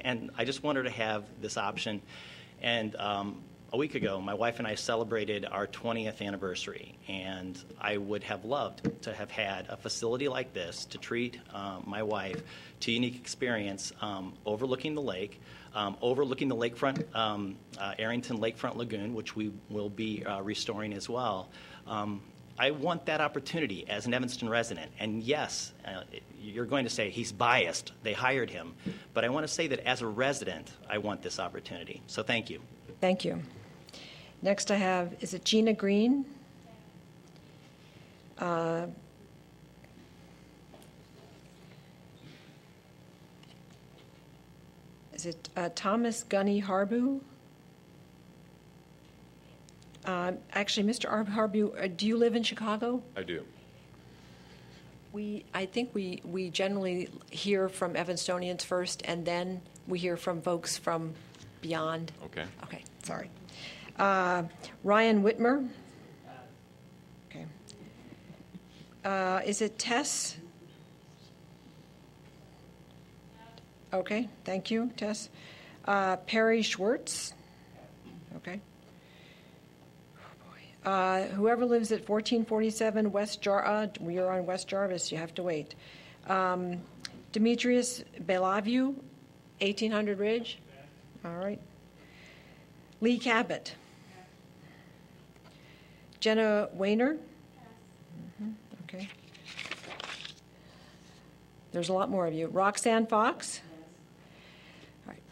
And I just want her to have this option. And a week ago, my wife and I celebrated our 20th anniversary, and I would have loved to have had a facility like this to treat my wife to a unique experience overlooking the lake, overlooking the lakefront, Arrington Lakefront Lagoon, which we will be restoring as well. I want that opportunity as an Evanston resident. And yes, you're going to say he's biased. They hired him. But I want to say that as a resident, I want this opportunity. So thank you. Thank you. Next I have, is it Gina Green? Is it Thomas Gunny Harbu? Actually, Mr. Harbu, do you live in Chicago? I do. I think we generally hear from Evanstonians first, and then we hear from folks from beyond. Okay. Okay, sorry. Ryan Whitmer. Okay. Is it Tess? Okay, thank you, Tess. Perry Schwartz. Okay. Whoever lives at 1447 West Jarvis, we are on West Jarvis, you have to wait. Demetrius Belavue, 1800 Ridge. All right. Lee Cabot. Jenna Wayner. Okay. There's a lot more of you. Roxanne Fox. All right.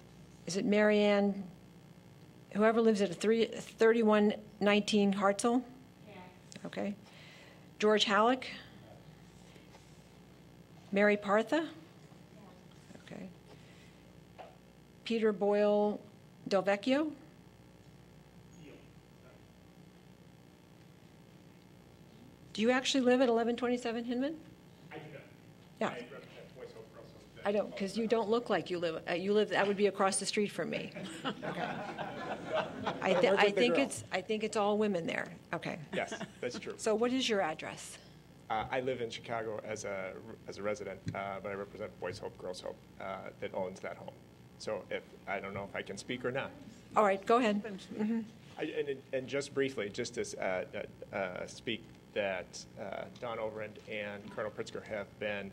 Is it Marianne? Whoever lives at 3119 Hartzell? Okay. George Halleck? Mary Partha? Okay. Peter Boyle Del Vecchio? Do you actually live at 1127 Hinman? I do not. Yeah. I represent Boys Hope Girls Hope. I don't, because you don't look like you live. That would be across the street from me. Okay. I think it's all women there. Okay. Yes, that's true. So what is your address? I live in Chicago as a resident, but I represent Boys Hope Girls Hope that owns that home. So I don't know if I can speak or not. All right, go ahead. Mm-hmm. And just briefly, just to speak that Don Overend and Colonel Pritzker have been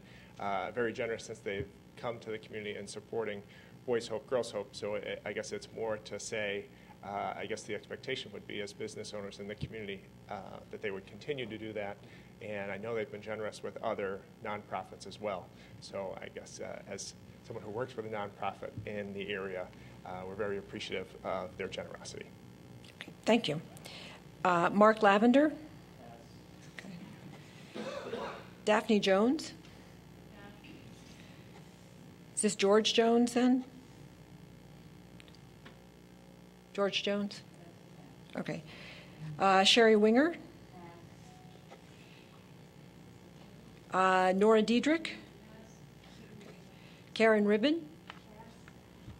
very generous since they've come to the community in supporting Boys Hope, Girls Hope. So I guess it's more to say, I guess the expectation would be as business owners in the community that they would continue to do that. And I know they've been generous with other nonprofits as well. So I guess as someone who works for the nonprofit in the area, we're very appreciative of their generosity. Okay, thank you. Mark Lavender? Okay. Daphne Jones? Is this George Jones then? George Jones? Okay. Sherry Winger? Nora Diedrich? Karen Ribbon?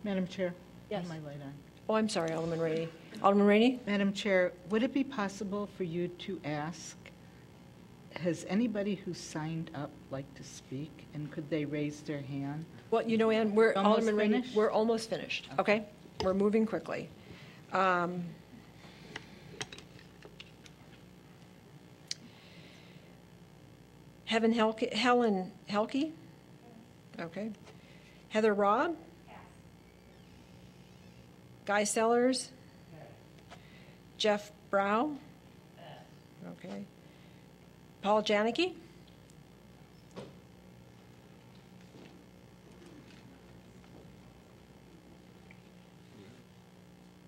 Madam Chair? Yes. My light on. Oh, I'm sorry, Alderman Rainey. Alderman Rainey? Madam Chair, would it be possible for you to ask, has anybody who signed up like to speak, and could they raise their hand? Well, you know, Ann, we're Almost Alderman Rainey, finished? we're almost finished. Okay, we're moving quickly. Helen Helke? Okay. Heather Robb? Guy Sellers? Jeff Brow? Okay. Paul Janicki?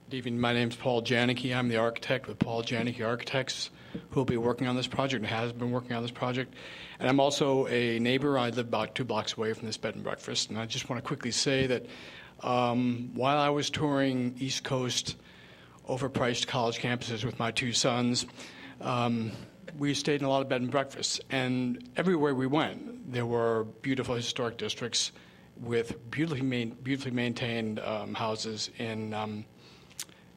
Good evening. My name is Paul Janicki. I'm the architect with Paul Janicki Architects, who will be working on this project and has been working on this project. And I'm also a neighbor. I live about 2 blocks away from this bed and breakfast. And I just want to quickly say that while I was touring East Coast overpriced college campuses with my 2 sons, we stayed in a lot of bed and breakfasts. And everywhere we went, there were beautiful historic districts with beautifully maintained houses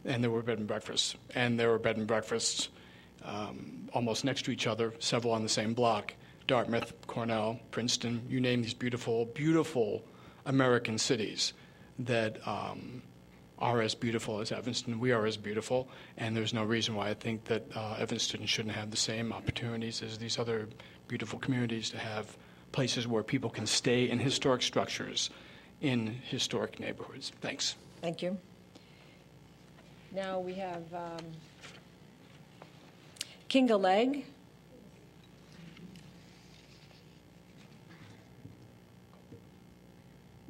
and there were bed and breakfasts. And there were bed and breakfasts almost next to each other, several on the same block. Dartmouth, Cornell, Princeton, you name these beautiful, beautiful American cities that are as beautiful as Evanston. We are as beautiful, and there's no reason why I think that Evanston shouldn't have the same opportunities as these other beautiful communities to have places where people can stay in historic structures in historic neighborhoods. Thanks. Thank you. Now we have Kinga Legg.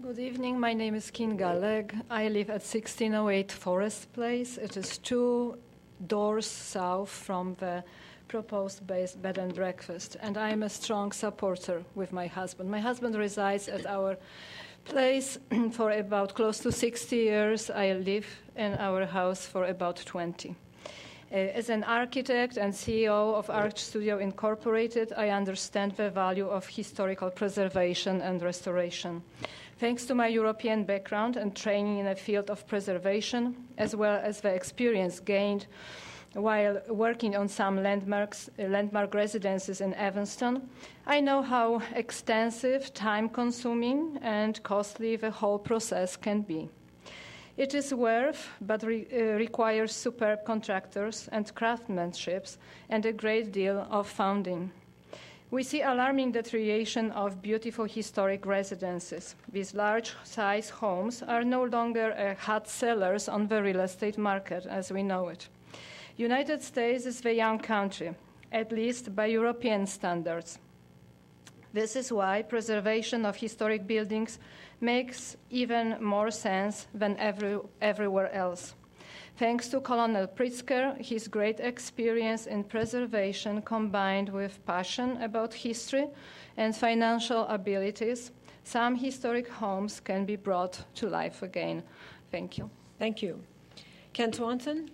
Good evening. My name is Kinga Legg. I live at 1608 Forest Place. It is 2 doors south from the proposed bed and breakfast, and I am a strong supporter with my husband. My husband resides at our place for about close to 60 years. I live in our house for about 20. As an architect and CEO of Arch Studio Incorporated, I understand the value of historical preservation and restoration. Thanks to my European background and training in the field of preservation, as well as the experience gained while working on some landmark residences in Evanston, I know how extensive, time-consuming, and costly the whole process can be. It is worth, but requires superb contractors and craftsmanship and a great deal of funding. We see alarming deterioration of beautiful historic residences. These large-size homes are no longer hot sellers on the real estate market as we know it. United States is a young country, at least by European standards. This is why preservation of historic buildings makes even more sense than everywhere else. Thanks to Colonel Pritzker, his great experience in preservation combined with passion about history and financial abilities, some historic homes can be brought to life again. Thank you. Thank you. Ken Swanson?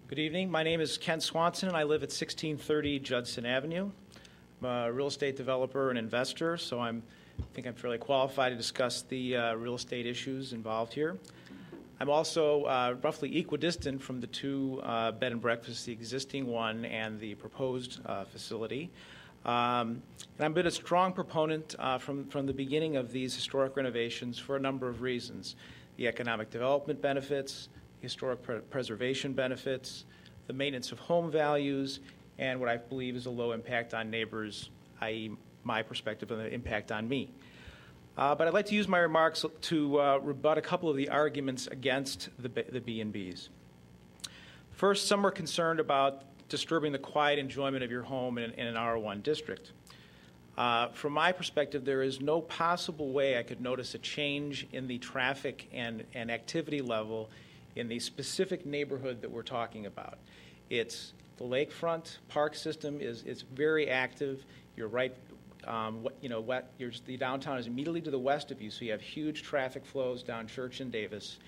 Good evening. My name is Ken Swanson, and I live at 1630 Judson Avenue. I'm a real estate developer and investor, so I think I'm fairly qualified to discuss the real estate issues involved here. I'm also roughly equidistant from the 2 bed and breakfasts, the existing one and the proposed facility. And I've been a strong proponent from the beginning of these historic renovations for a number of reasons. The economic development benefits, historic preservation benefits, the maintenance of home values, and what I believe is a low impact on neighbors, i.e. my perspective of the impact on me. But I'd like to use my remarks to rebut a couple of the arguments against the B&Bs. First, some are concerned about disturbing the quiet enjoyment of your home in an R1 district. From my perspective, there is no possible way I could notice a change in the traffic and activity level in the specific neighborhood that we're talking about. It's the lakefront park system is very active. You're right, the downtown is immediately to the west of you, so you have huge traffic flows down Church and Davis.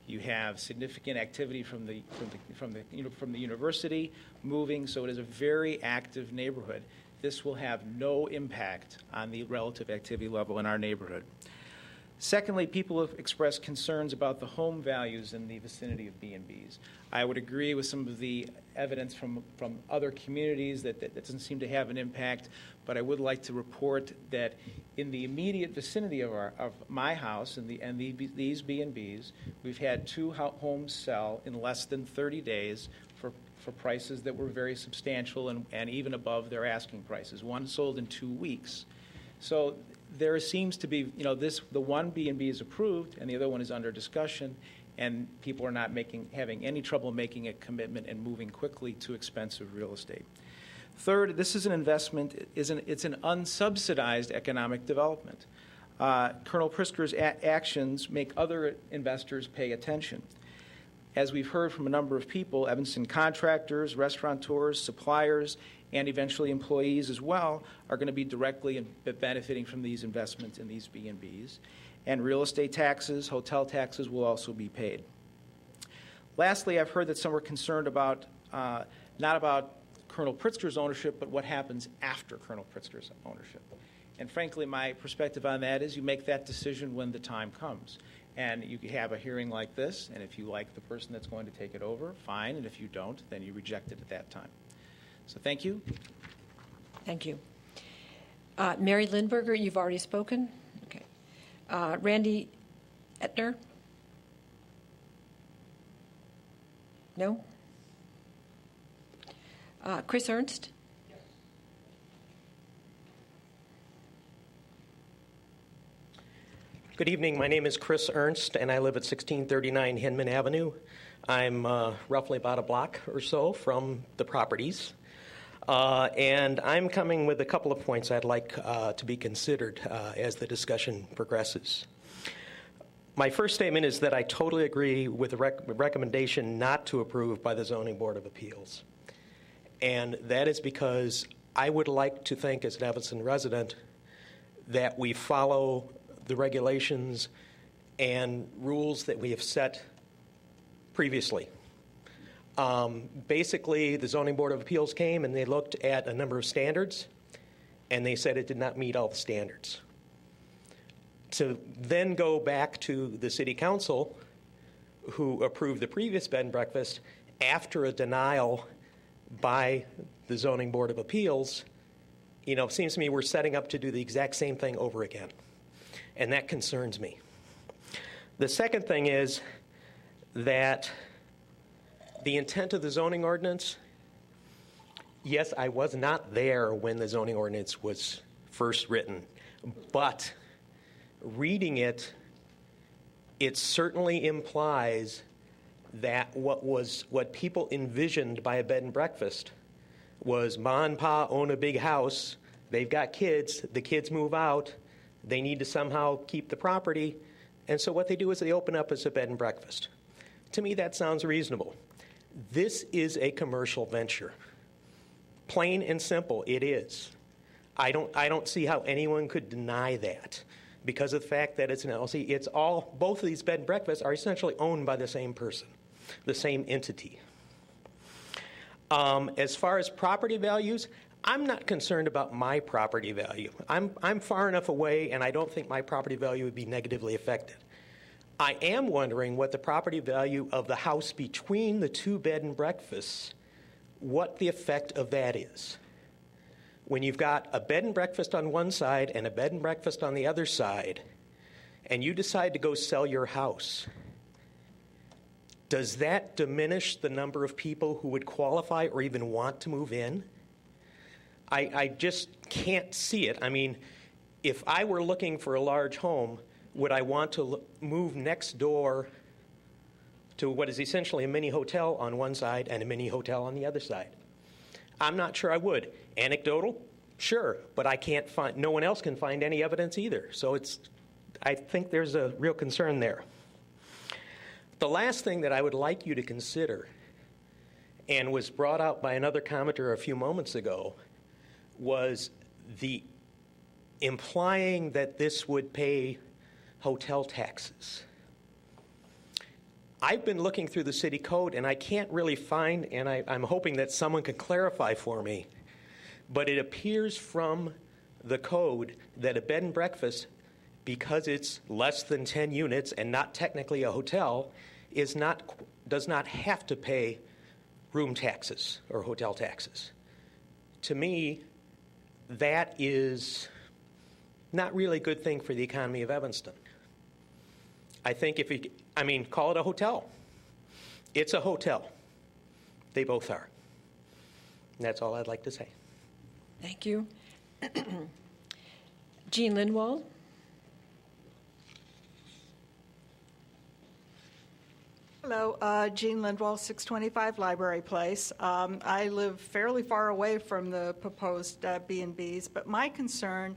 You have significant activity from the university moving, so it is a very active neighborhood. This will have no impact on the relative activity level in our neighborhood. Secondly, people have expressed concerns about the home values in the vicinity of B&Bs. I would agree with some of the evidence from other communities that doesn't seem to have an impact, but I would like to report that in the immediate vicinity of my house and these B&Bs, we've had 2 homes sell in less than 30 days for prices that were very substantial and even above their asking prices. One sold in 2 weeks. So there seems to be, the one B&B is approved and the other one is under discussion, and people are not having any trouble making a commitment and moving quickly to expensive real estate. Third, this is an investment, it's an unsubsidized economic development. Colonel Pritzker's actions make other investors pay attention. As we've heard from a number of people, Evanston contractors, restaurateurs, suppliers, and eventually employees as well are going to be directly benefiting from these investments in these B&Bs. And real estate taxes, hotel taxes will also be paid. Lastly, I've heard that some are concerned about, not about Colonel Pritzker's ownership, but what happens after Colonel Pritzker's ownership. And frankly, my perspective on that is you make that decision when the time comes. And you have a hearing like this, and if you like the person that's going to take it over, fine, and if you don't, then you reject it at that time. So thank you. Thank you. Mary Lindberger, you've already spoken. Okay. Randy Etner? No? Chris Ernst? Good evening. My name is Chris Ernst, and I live at 1639 Hinman Avenue. I'm roughly about a block or so from the properties. And I'm coming with a couple of points I'd like to be considered as the discussion progresses. My first statement is that I totally agree with the recommendation not to approve by the Zoning Board of Appeals. And that is because I would like to think, as an Evanston resident, that we follow the regulations and rules that we have set previously. Basically, the Zoning Board of Appeals came and they looked at a number of standards, and they said it did not meet all the standards. To then go back to the City Council, who approved the previous bed and breakfast, after a denial by the Zoning Board of Appeals, it seems to me we're setting up to do the exact same thing over again. And that concerns me. The second thing is that the intent of the zoning ordinance, yes, I was not there when the zoning ordinance was first written, but reading it, it certainly implies that what people envisioned by a bed and breakfast was Ma and Pa own a big house, they've got kids, the kids move out, they need to somehow keep the property, and so what they do is they open up as a bed and breakfast. To me, that sounds reasonable. This is a commercial venture. Plain and simple, it is. I don't see how anyone could deny that because of the fact that it's an LLC. Both of these bed and breakfasts are essentially owned by the same person, the same entity. As far as property values, I'm not concerned about my property value. I'm far enough away, and I don't think my property value would be negatively affected. I am wondering what the property value of the house between the 2 bed and breakfasts, what the effect of that is. When you've got a bed and breakfast on one side and a bed and breakfast on the other side, and you decide to go sell your house, does that diminish the number of people who would qualify or even want to move in? I just can't see it. I mean, if I were looking for a large home, would I want to move next door to what is essentially a mini hotel on one side and a mini hotel on the other side? I'm not sure I would. Anecdotal? Sure, but no one else can find any evidence either. So I think there's a real concern there. The last thing that I would like you to consider, and was brought out by another commenter a few moments ago, was the implying that this would pay hotel taxes. I've been looking through the city code, and I can't really find, and I'm hoping that someone can clarify for me, but it appears from the code that a bed and breakfast because it's less than 10 units and not technically a hotel, does not have to pay room taxes or hotel taxes. To me, that is not really a good thing for the economy of Evanston. I think call it a hotel. It's a hotel. They both are. And that's all I'd like to say. Thank you. Jean Lindwall. Hello, Jean Lindwall, 625 Library Place. I live fairly far away from the proposed B&Bs, but my concern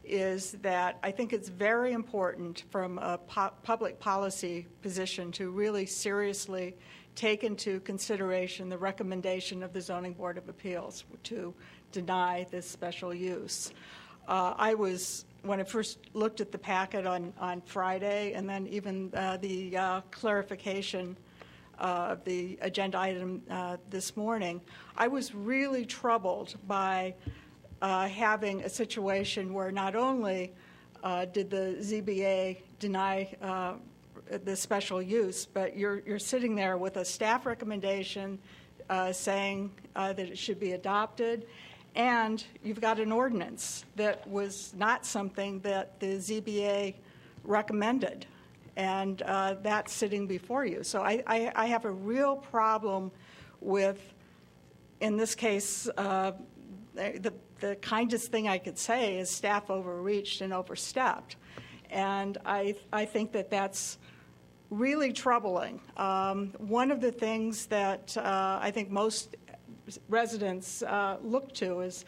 is that I think it's very important from a public policy position to really seriously take into consideration the recommendation of the Zoning Board of Appeals to deny this special use. When I first looked at the packet on Friday, and then even the clarification of the agenda item this morning, I was really troubled by having a situation where not only did the ZBA deny the special use, but you're sitting there with a staff recommendation saying that it should be adopted, and you've got an ordinance that was not something that the ZBA recommended, and that's sitting before you. So I have a real problem with, in this case, the kindest thing I could say is staff overreached and overstepped. And I think that that's really troubling. One of the things that I think most residents look to is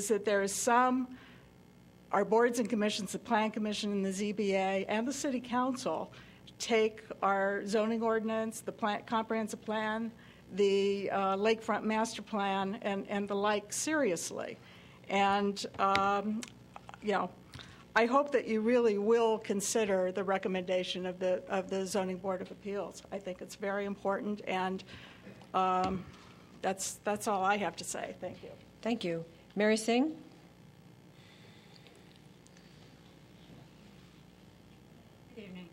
that there is our boards and commissions, the Plan Commission and the ZBA and the City Council take our zoning ordinance, the comprehensive plan, the Lakefront Master Plan, and the like seriously. And, I hope that you really will consider the recommendation of the Zoning Board of Appeals. I think it's very important, and that's all I have to say. Thank you. Thank you. Mary Singh? Good evening.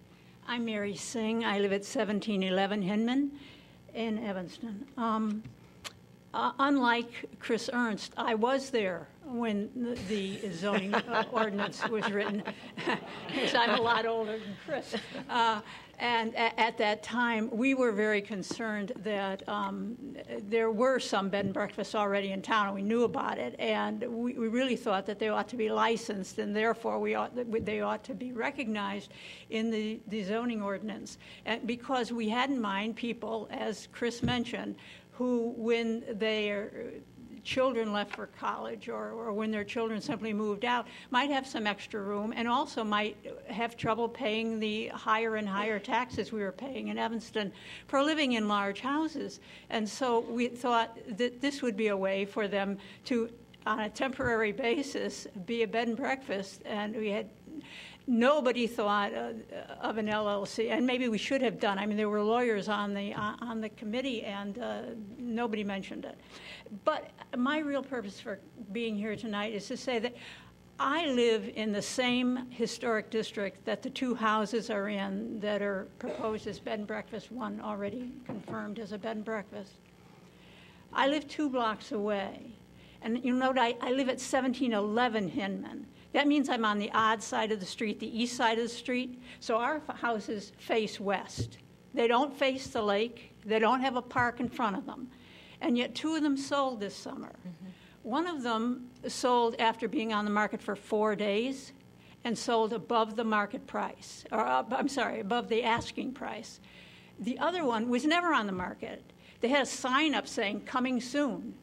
I'm Mary Singh. I live at 1711 Hinman in Evanston. Unlike Chris Ernst, I was there when the zoning ordinance was written, because I'm a lot older than Chris. And at that time, we were very concerned that there were some bed and breakfasts already in town, and we knew about it, and we really thought that they ought to be licensed, and therefore they ought to be recognized in the zoning ordinance. And because we had in mind people, as Chris mentioned, who, when their children left for college or when their children simply moved out, might have some extra room and also might have trouble paying the higher and higher taxes we were paying in Evanston for living in large houses. And so we thought that this would be a way for them to, on a temporary basis, be a bed and breakfast. And we had nobody thought of an LLC, and maybe we should have done. I mean, there were lawyers on the committee, and nobody mentioned it. But my real purpose for being here tonight is to say that I live in the same historic district that the two houses are in that are proposed as bed and breakfast, one already confirmed as a bed and breakfast. I live 2 blocks away, and you note I live at 1711 Hinman. That means I'm on the odd side of the street, the east side of the street. So our houses face west. They don't face the lake. They don't have a park in front of them. And yet 2 of them sold this summer. Mm-hmm. One of them sold after being on the market for 4 days and sold above the market price, or above the asking price. The other one was never on the market. They had a sign up saying, "Coming soon."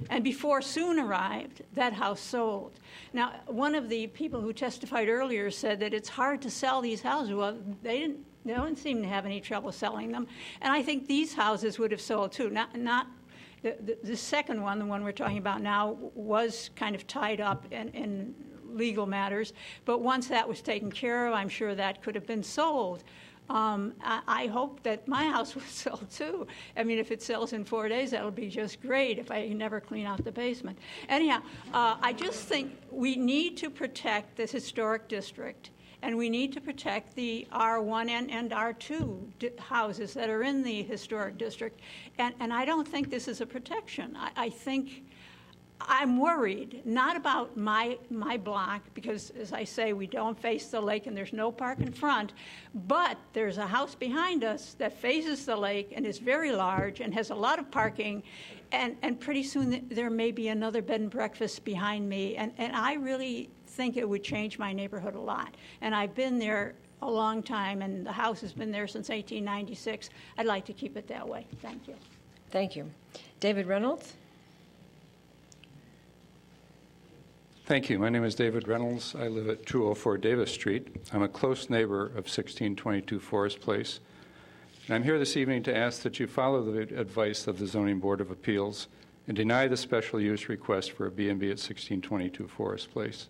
And before soon arrived, that house sold. Now, one of the people who testified earlier said that it's hard to sell these houses. Well, they don't seem to have any trouble selling them. And I think these houses would have sold too. Not the second one, the one we're talking about now, was kind of tied up in legal matters. But once that was taken care of, I'm sure that could have been sold. I hope that my house will sell too. I mean, if it sells in 4 days, that'll be just great if I never clean out the basement. Anyhow, I just think we need to protect this historic district, And we need to protect the R1 and R2 houses that are in the historic district. And I don't think this is a protection. I think I'm worried, not about my block, because, as I say, we don't face the lake and there's no park in front, but there's a house behind us that faces the lake and is very large and has a lot of parking, and pretty soon there may be another bed and breakfast behind me, and I really think it would change my neighborhood a lot. And I've been there a long time, and the house has been there since 1896. I'd like to keep it that way. Thank you. Thank you. David Reynolds? Thank you. My name is David Reynolds. I live at 204 Davis Street. I'm a close neighbor of 1622 Forest Place. And I'm here this evening to ask that you follow the advice of the Zoning Board of Appeals and deny the special use request for a B&B at 1622 Forest Place.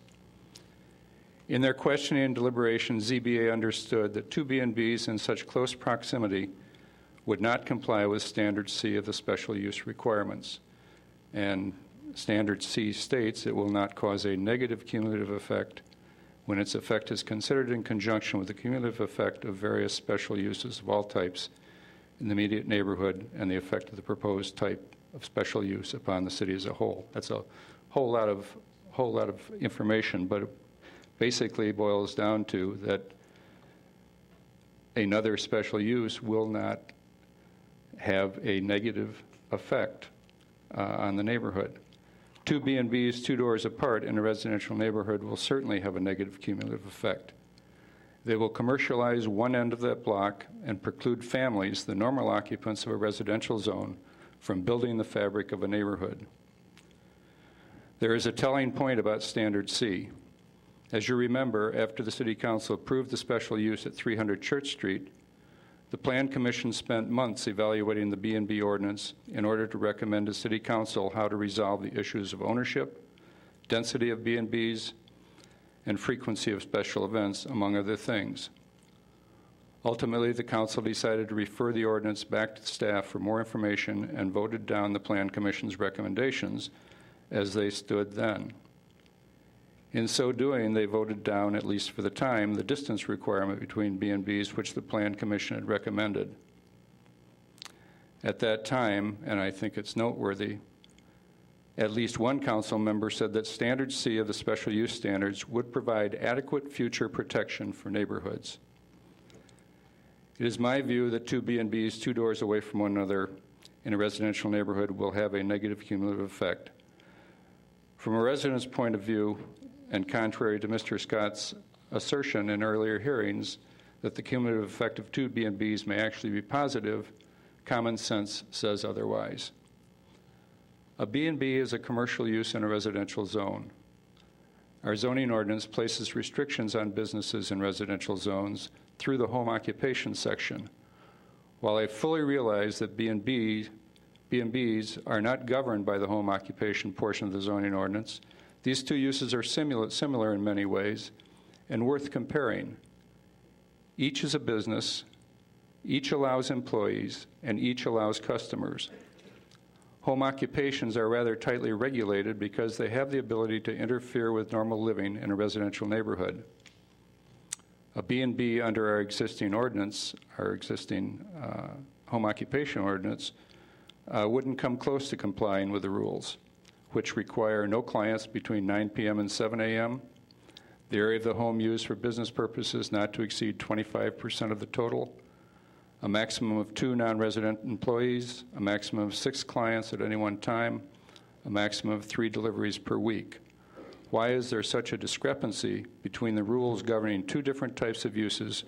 In their questioning and deliberation, ZBA understood that two B&Bs in such close proximity would not comply with Standard C of the special use requirements. And Standard C states it will not cause a negative cumulative effect when its effect is considered in conjunction with the cumulative effect of various special uses of all types in the immediate neighborhood and the effect of the proposed type of special use upon the city as a whole. That's a whole lot of information, but it basically boils down to that another special use will not have a negative effect on the neighborhood. Two B&Bs 2 doors apart in a residential neighborhood will certainly have a negative cumulative effect. They will commercialize one end of that block and preclude families, the normal occupants of a residential zone, from building the fabric of a neighborhood. There is a telling point about Standard C. As you remember, after the City Council approved the special use at 300 Church Street, the Plan Commission spent months evaluating the B&B ordinance in order to recommend to City Council how to resolve the issues of ownership, density of B&Bs, and frequency of special events, among other things. Ultimately, the Council decided to refer the ordinance back to the staff for more information and voted down the Plan Commission's recommendations as they stood then. In so doing, they voted down, at least for the time, the distance requirement between B&Bs which the Plan Commission had recommended. At that time, and I think it's noteworthy, at least one council member said that Standard C of the special use standards would provide adequate future protection for neighborhoods. It is my view that two B&Bs 2 doors away from one another in a residential neighborhood will have a negative cumulative effect. From a resident's point of view, and contrary to Mr. Scott's assertion in earlier hearings that the cumulative effect of two B&Bs may actually be positive, common sense says otherwise. A B&B is a commercial use in a residential zone. Our zoning ordinance places restrictions on businesses in residential zones through the home occupation section. While I fully realize that B&Bs are not governed by the home occupation portion of the zoning ordinance, these two uses are similar in many ways and worth comparing. Each is a business, each allows employees, and each allows customers. Home occupations are rather tightly regulated because they have the ability to interfere with normal living in a residential neighborhood. A B&B under our existing ordinance, our existing home occupation ordinance, wouldn't come close to complying with the rules, which require no clients between 9 p.m. and 7 a.m., the area of the home used for business purposes not to exceed 25% of the total, a maximum of 2 non-resident employees, a maximum of 6 clients at any one time, a maximum of 3 deliveries per week. Why is there such a discrepancy between the rules governing 2 different types of uses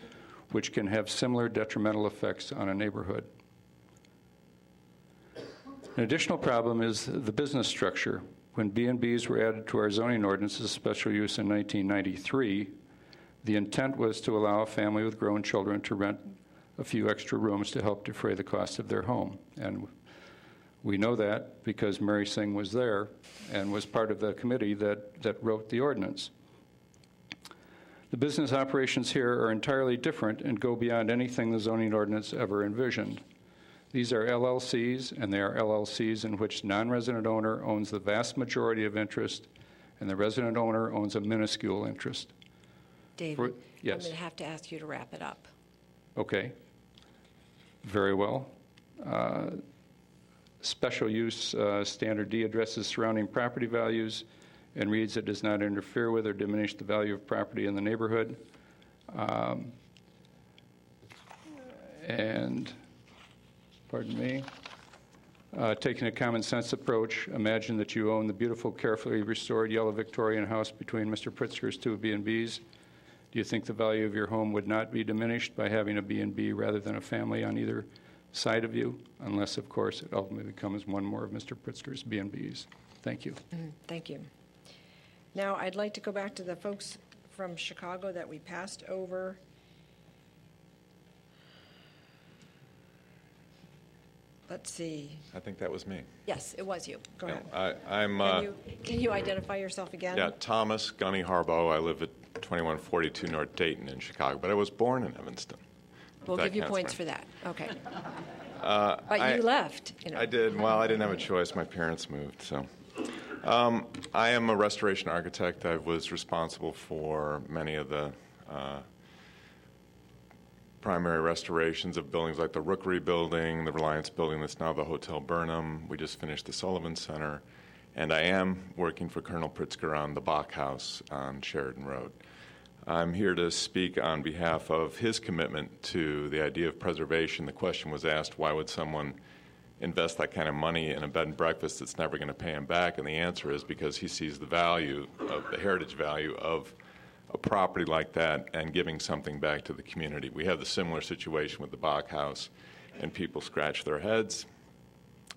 which can have similar detrimental effects on a neighborhood? An additional problem is the business structure. When B&Bs were added to our zoning ordinance as special use in 1993, the intent was to allow a family with grown children to rent a few extra rooms to help defray the cost of their home. And we know that because Mary Singh was there and was part of the committee that wrote the ordinance. The business operations here are entirely different and go beyond anything the zoning ordinance ever envisioned. These are LLCs, and they are LLCs in which non-resident owner owns the vast majority of interest, and the resident owner owns a minuscule interest. David, yes. I'm going to have to ask you to wrap it up. Okay. Very well. Special use standard D addresses surrounding property values and reads it does not interfere with or diminish the value of property in the neighborhood. And, pardon me, taking a common sense approach, imagine that you own the beautiful, carefully restored yellow Victorian house between Mr. Pritzker's two B&Bs. Do you think the value of your home would not be diminished by having a B&B rather than a family on either side of you? Unless, of course, it ultimately becomes one more of Mr. Pritzker's B&Bs. Thank you. Thank you. Now, I'd like to go back to the folks from Chicago that we passed over. Let's see. I think that was me. Yes, it was you. Go ahead. I'm. Can you identify yourself again? Yeah, Thomas Gunny Harbaugh. I live at 2142 North Dayton in Chicago, but I was born in Evanston. We'll give you points for that. Okay. But you left. You know. I did. Well, I didn't have a choice. My parents moved, so. I am a restoration architect. I was responsible for many of the primary restorations of buildings like the Rookery Building, the Reliance Building that's now the Hotel Burnham. We just finished the Sullivan Center. And I am working for Colonel Pritzker on the Bach House on Sheridan Road. I'm here to speak on behalf of his commitment to the idea of preservation. The question was asked, why would someone invest that kind of money in a bed and breakfast that's never going to pay him back? And the answer is because he sees the value of the heritage value of a property like that and giving something back to the community. We have the similar situation with the Bach House, and people scratch their heads.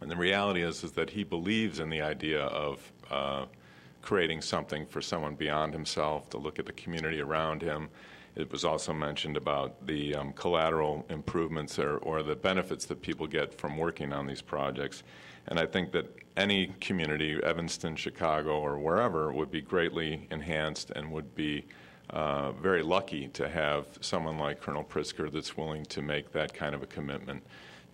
And the reality is that he believes in the idea of creating something for someone beyond himself, to look at the community around him. It was also mentioned about the collateral improvements or the benefits that people get from working on these projects. And I think that any community, Evanston, Chicago, or wherever, would be greatly enhanced and would be very lucky to have someone like Colonel Pritzker that's willing to make that kind of a commitment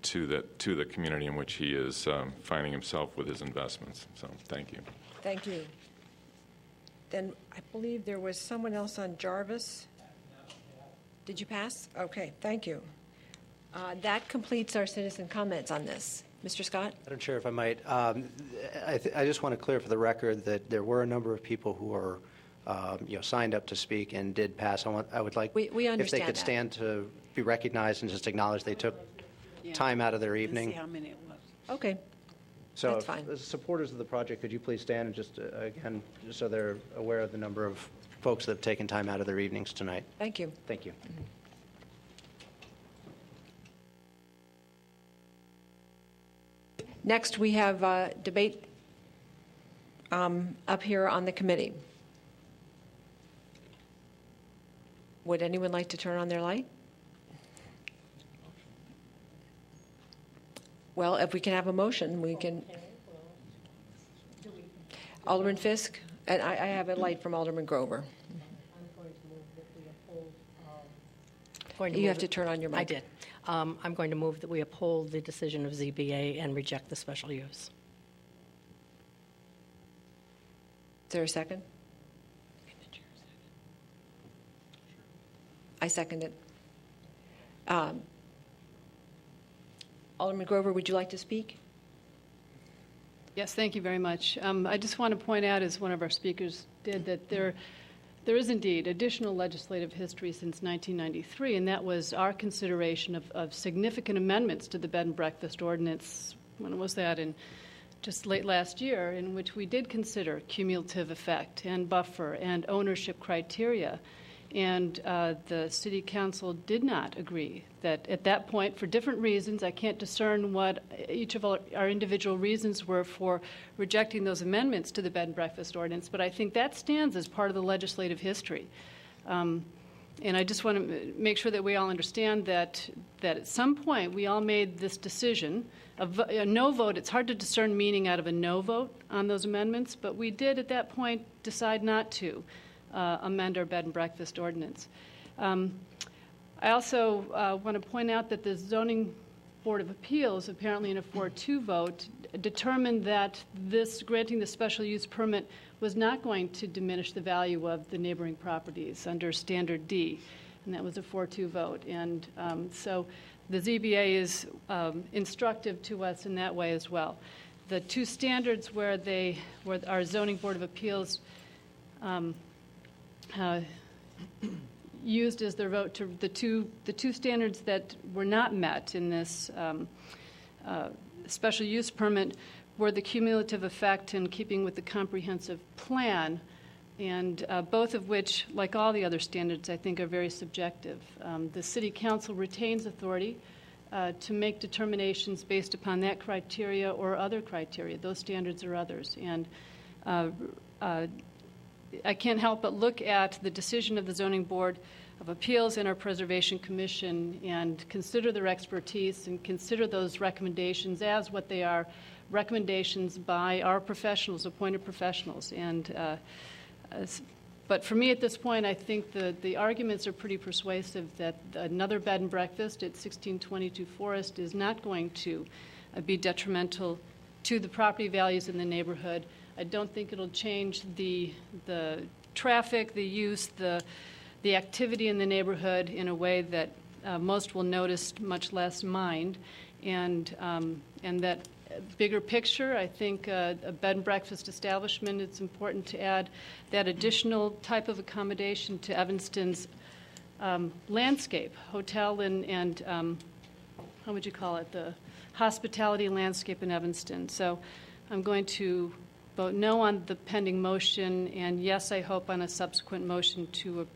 to the community in which he is finding himself with his investments. So thank you. Thank you. Then I believe there was someone else on Jarvis. Did you pass? Okay, thank you. That completes our citizen comments on this. Mr. Scott? Madam Chair, if I might, I just want to clear for the record that there were a number of people who are signed up to speak and did pass. I would like we if they could that. stand to be recognized and just acknowledge they took time out of their evening. See how many it was. Okay. So That's fine. as supporters of the project, could you please stand and just, again, just so they're aware of the number of folks that have taken time out of their evenings tonight. Thank you. Thank you. Next, we have debate up here on the committee. Would anyone like to turn on their light? Well, if we can have a motion, we can. Alderman Fisk, and I have a light from Alderman Grover. You have to turn on your mic. I did. I'm going to move that we uphold the decision of ZBA and reject the special use. Is there a second? I second it. Alderman Grover, would you like to speak? Yes, thank you very much. I just want to point out, as one of our speakers did, that there is indeed additional legislative history since 1993, and that was our consideration of significant amendments to the bed and breakfast ordinance. When was that? In just late last year, in which we did consider cumulative effect and buffer and ownership criteria. And the City Council did not agree that at that point, for different reasons, I can't discern what each of our individual reasons were for rejecting those amendments to the bed and breakfast ordinance, but I think that stands as part of the legislative history. And I just want to make sure that we all understand that at some point we all made this decision. A no vote, it's hard to discern meaning out of a no vote on those amendments, but we did at that point decide not to amend our bed and breakfast ordinance. I also want to point out that the zoning Board of Appeals, apparently in a 4-2 vote, determined that this granting the special use permit was not going to diminish the value of the neighboring properties under Standard D, and that was a 4-2 vote. And so the ZBA is instructive to us in that way as well. The two standards where our Zoning Board of Appeals used as their vote to the two standards that were not met in this special use permit were the cumulative effect in keeping with the comprehensive plan, and both of which, like all the other standards, I think are very subjective. The City Council retains authority to make determinations based upon that criteria or other criteria, those standards or others. And I can't help but look at the decision of the Zoning Board of Appeals and our Preservation Commission and consider their expertise and consider those recommendations as what they are, recommendations by our professionals, appointed professionals. And but for me at this point, I think the arguments are pretty persuasive that another bed and breakfast at 1622 Forest is not going to be detrimental to the property values in the neighborhood. I don't think it'll change the traffic, the use, the activity in the neighborhood in a way that most will notice, much less mind. And that bigger picture, I think a bed and breakfast establishment, it's important to add that additional type of accommodation to Evanston's landscape, hotel and how would you call it, the hospitality landscape in Evanston. So I'm going to vote no on the pending motion, and yes, I hope on a subsequent motion to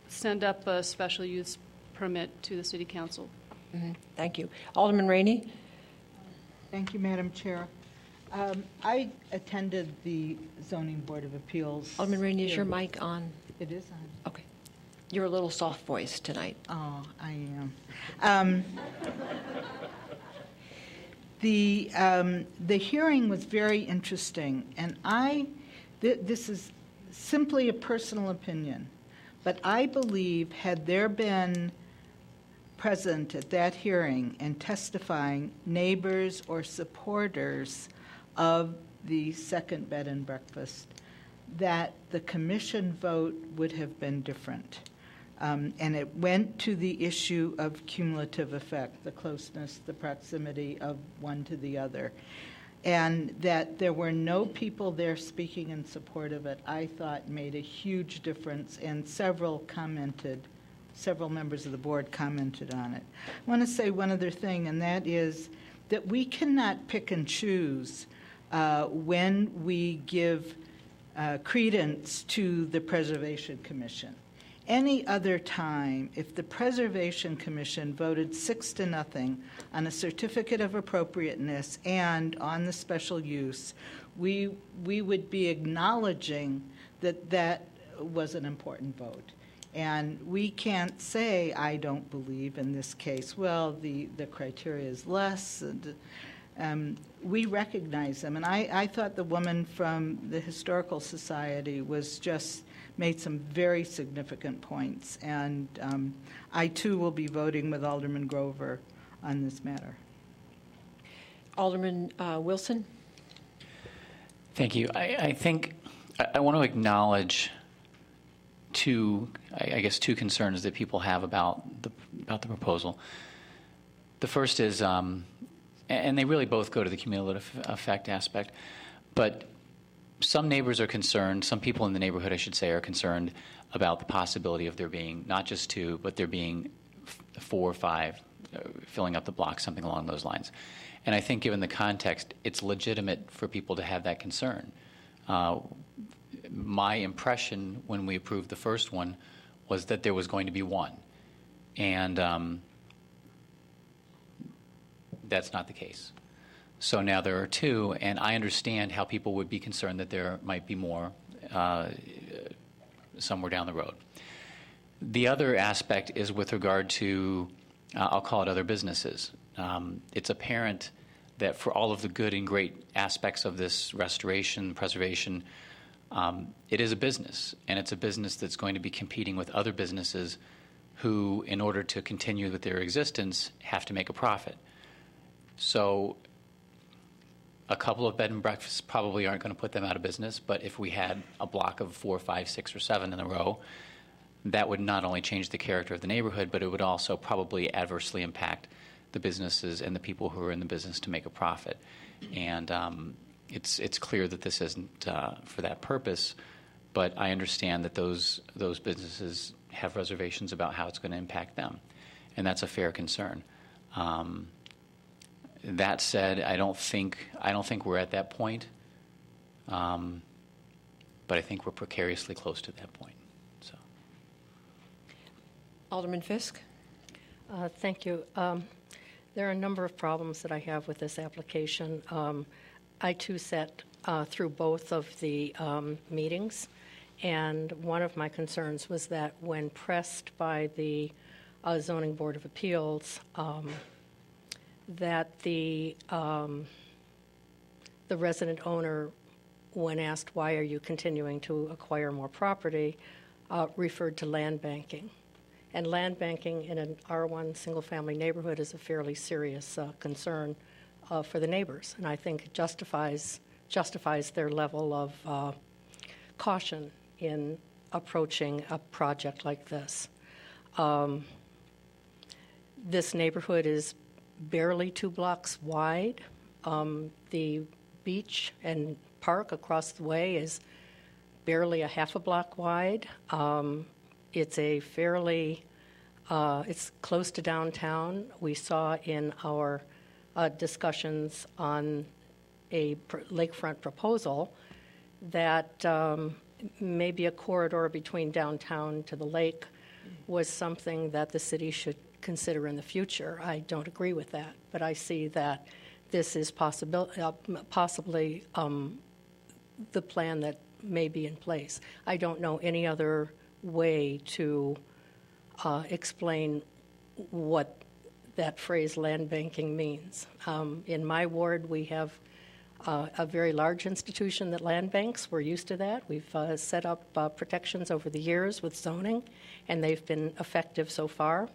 send up a special use permit to the City Council. Mm-hmm. Thank you. Alderman Rainey? Thank you, Madam Chair. I attended the Zoning Board of Appeals. Alderman Rainey, is your mic on? It is on. Okay. You're a little soft voiced tonight. Oh, I am. The hearing was very interesting, and this is simply a personal opinion, but I believe had there been present at that hearing and testifying neighbors or supporters of the second bed and breakfast, that the commission vote would have been different. And it went to the issue of cumulative effect, the closeness, the proximity of one to the other. And that there were no people there speaking in support of it, I thought made a huge difference, and several members of the board commented on it. I want to say one other thing, and that is that we cannot pick and choose when we give credence to the Preservation Commission. Any other time, if the Preservation Commission voted 6-0 on a certificate of appropriateness and on the special use, we would be acknowledging that that was an important vote. And we can't say, I don't believe in this case, well, the criteria is less. And, we recognize them. And I thought the woman from the Historical Society made some very significant points. And I, too, will be voting with Alderman Grover on this matter. Alderman Wilson? Thank you. I think I want to acknowledge two concerns that people have about the proposal. The first is, and they really both go to the cumulative effect aspect, but some neighbors are concerned, some people in the neighborhood, I should say, are concerned about the possibility of there being not just 2, but there being 4 or 5 filling up the block, something along those lines. And I think given the context, it's legitimate for people to have that concern. My impression when we approved the first one was that there was going to be 1. And that's not the case. So now there are 2, and I understand how people would be concerned that there might be more somewhere down the road. The other aspect is with regard to, I'll call it other businesses. It's apparent that for all of the good and great aspects of this restoration, preservation, it is a business, and it's a business that's going to be competing with other businesses who, in order to continue with their existence, have to make a profit. So a couple of bed and breakfasts probably aren't going to put them out of business, but if we had a block of 4, 5, 6, or 7 in a row, that would not only change the character of the neighborhood, but it would also probably adversely impact the businesses and the people who are in the business to make a profit. And it's clear that this isn't for that purpose, but I understand that those businesses have reservations about how it's going to impact them, and that's a fair concern. That said, I don't think we're at that point, but I think we're precariously close to that point. So, Alderman Fisk. Thank you. There are a number of problems that I have with this application. I too sat through both of the meetings, and one of my concerns was that when pressed by the Zoning Board of Appeals, that the resident owner, when asked why are you continuing to acquire more property, referred to land banking. And land banking in an R1 single-family neighborhood is a fairly serious concern for the neighbors, and I think it justifies their level of caution in approaching a project like this. This neighborhood is barely 2 blocks wide. The beach and park across the way is barely a half a block wide. It's a fairly, it's close to downtown. We saw in our discussions on a lakefront proposal that maybe a corridor between downtown to the lake was something that the city should consider in the future. I don't agree with that, but I see that this is possibly the plan that may be in place. I don't know any other way to explain what that phrase land banking means. In my ward, we have a very large institution that land banks. We're used to that. We've set up protections over the years with zoning, and they've been effective so far.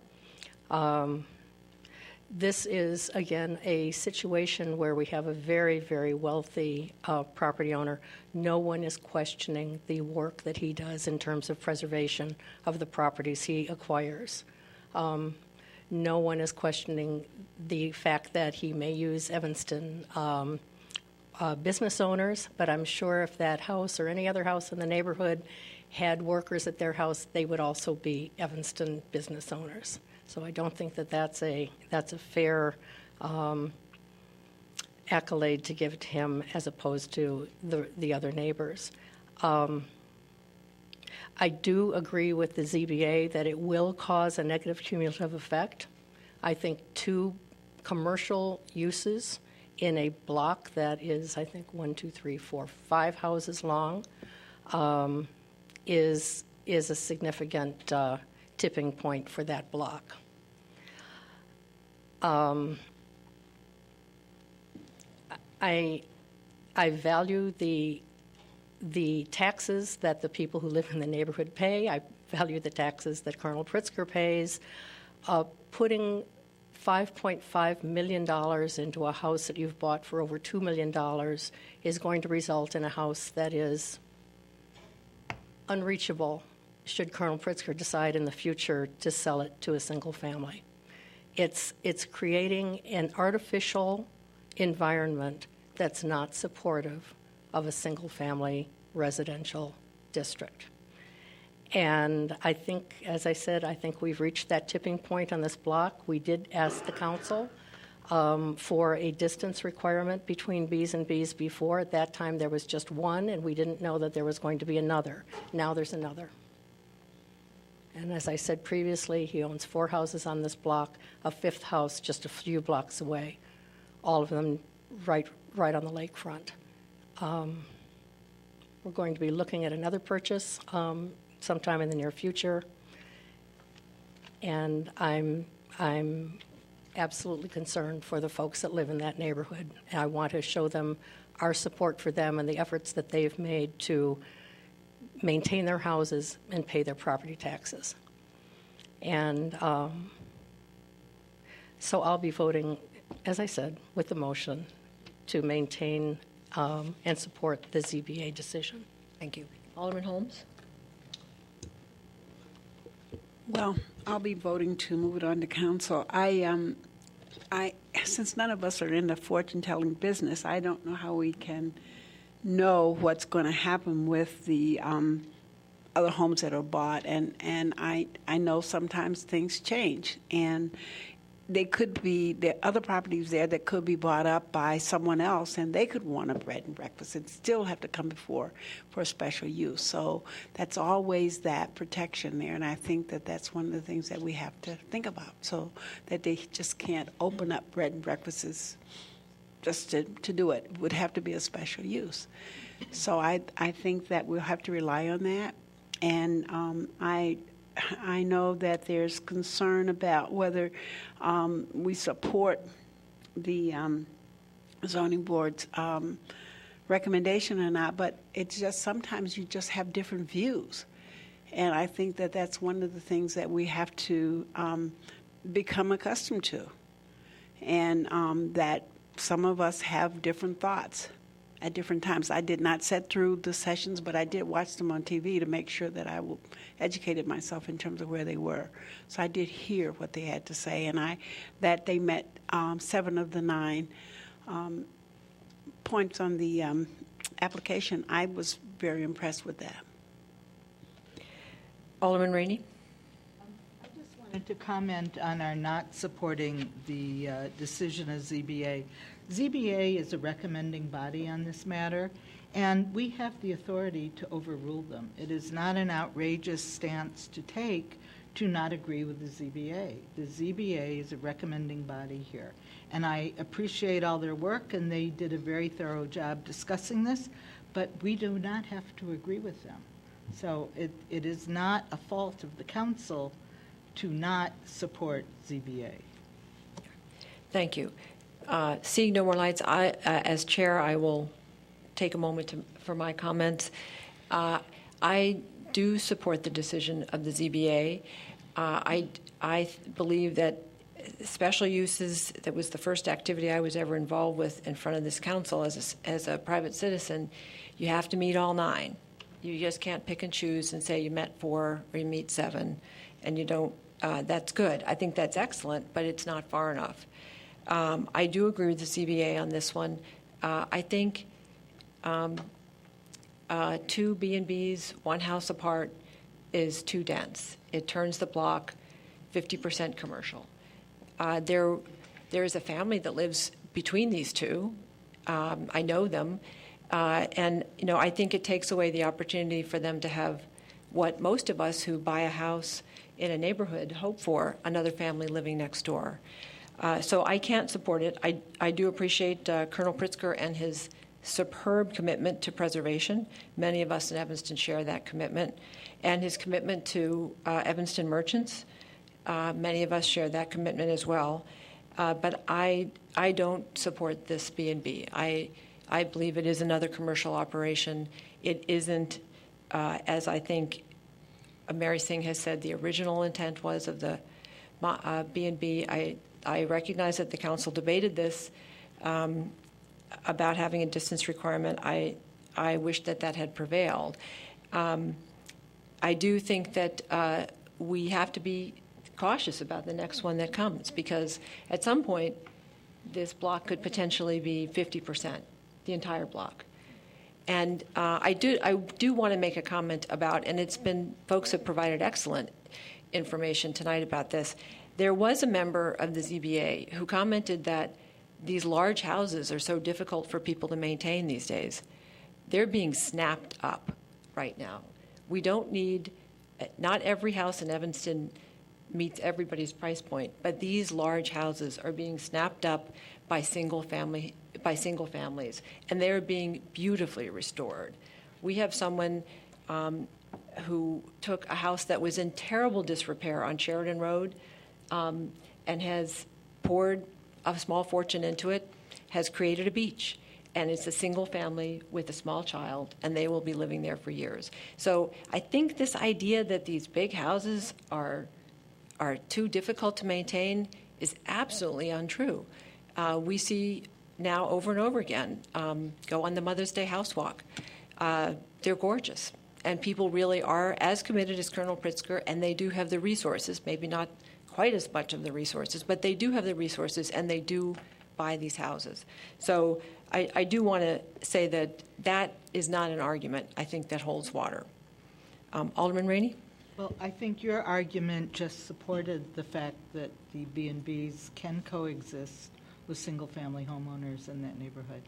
This is, again, a situation where we have a very, very wealthy property owner. No one is questioning the work that he does in terms of preservation of the properties he acquires. No one is questioning the fact that he may use Evanston business owners, but I'm sure if that house or any other house in the neighborhood had workers at their house, they would also be Evanston business owners. So I don't think that that's a fair accolade to give to him as opposed to the other neighbors. I do agree with the ZBA that it will cause a negative cumulative effect. I think 2 commercial uses in a block that is, I think, 1, 2, 3, 4, 5 houses long is a significant tipping point for that block. I value the taxes that the people who live in the neighborhood pay. I value the taxes that Colonel Pritzker pays. Putting $5.5 million into a house that you've bought for over $2 million is going to result in a house that is unreachable should Colonel Pritzker decide in the future to sell it to a single family. It's creating an artificial environment that's not supportive of a single family residential district. And I think, as I said, I think we've reached that tipping point on this block. We did ask the council for a distance requirement between Bs and Bs before. At that time, there was just one, and we didn't know that there was going to be another. Now there's another. And as I said previously, he owns 4 houses on this block, a 5th house just a few blocks away, all of them right on the lakefront. We're going to be looking at another purchase sometime in the near future, and I'm absolutely concerned for the folks that live in that neighborhood. And I want to show them our support for them and the efforts that they've made to maintain their houses and pay their property taxes. And so I'll be voting, as I said, with the motion to maintain and support the ZBA decision. Thank you. Alderman Holmes? Well, I'll be voting to move it on to council. Since none of us are in the fortune-telling business, I don't know how we can know what's going to happen with the other homes that are bought, and I know sometimes things change, and there are other properties there that could be bought up by someone else, and they could want a bread and breakfast and still have to come before for a special use. So that's always that protection there, and I think that that's one of the things that we have to think about, so that they just can't open up bread and breakfasts just to do it. It would have to be a special use. So I think that we'll have to rely on that, and I know that there's concern about whether we support the zoning board's recommendation or not, but it's just sometimes you just have different views. And I think that that's one of the things that we have to become accustomed to, and that some of us have different thoughts at different times. I did not sit through the sessions, but I did watch them on TV to make sure that I educated myself in terms of where they were. So I did hear what they had to say, and that they met 7 of the 9 points on the application. I was very impressed with that. Alderman Rainey? I just wanted to comment on our not supporting the decision of ZBA. ZBA is a recommending body on this matter, and we have the authority to overrule them. It is not an outrageous stance to take to not agree with the ZBA. The ZBA is a recommending body here, and I appreciate all their work, and they did a very thorough job discussing this, but we do not have to agree with them. So it is not a fault of the council to not support ZBA. Thank you. Seeing no more lights, as chair, I will take a moment for my comments. I do support the decision of the ZBA. I believe that special uses, that was the first activity I was ever involved with in front of this council as a private citizen. You have to meet all 9. You just can't pick and choose and say you met 4 or you meet 7, and you don't. That's good. I think that's excellent, but it's not far enough. I do agree with the CBA on this one. I think 2 B&Bs, 1 house apart, is too dense. It turns the block 50% commercial. There is a family that lives between these 2. I know them. And, I think it takes away the opportunity for them to have what most of us who buy a house in a neighborhood hope for, another family living next door. So I can't support it. I do appreciate Colonel Pritzker and his superb commitment to preservation. Many of us in Evanston share that commitment. And his commitment to Evanston merchants. Many of us share that commitment as well. But I don't support this B&B. I believe it is another commercial operation. It isn't, as I think Mary Singh has said, the original intent was of the B&B. I recognize that the council debated this about having a distance requirement. I wish that had prevailed. I do think that we have to be cautious about the next one that comes, because at some point this block could potentially be 50%, the entire block. And I do want to make a comment about, and folks have provided excellent information tonight about this. There was a member of the ZBA who commented that these large houses are so difficult for people to maintain these days. They're being snapped up right now. We don't need, not every house in Evanston meets everybody's price point, but these large houses are being snapped up by single families, and they're being beautifully restored. We have someone who took a house that was in terrible disrepair on Sheridan Road and has poured a small fortune into it, has created a beach, and it's a single family with a small child, and they will be living there for years. So I think this idea that these big houses are are too difficult to maintain is absolutely untrue. We see now over and over again, go on the Mother's Day house walk. They're gorgeous. And people really are as committed as Colonel Pritzker, and they do have the resources, maybe not quite as much of the resources, but they do have the resources, and they do buy these houses. So I do want to say that that is not an argument, I think, that holds water. Alderman Rainey? Well, I think your argument just supported the fact that the B&Bs can coexist with single-family homeowners in that neighborhood.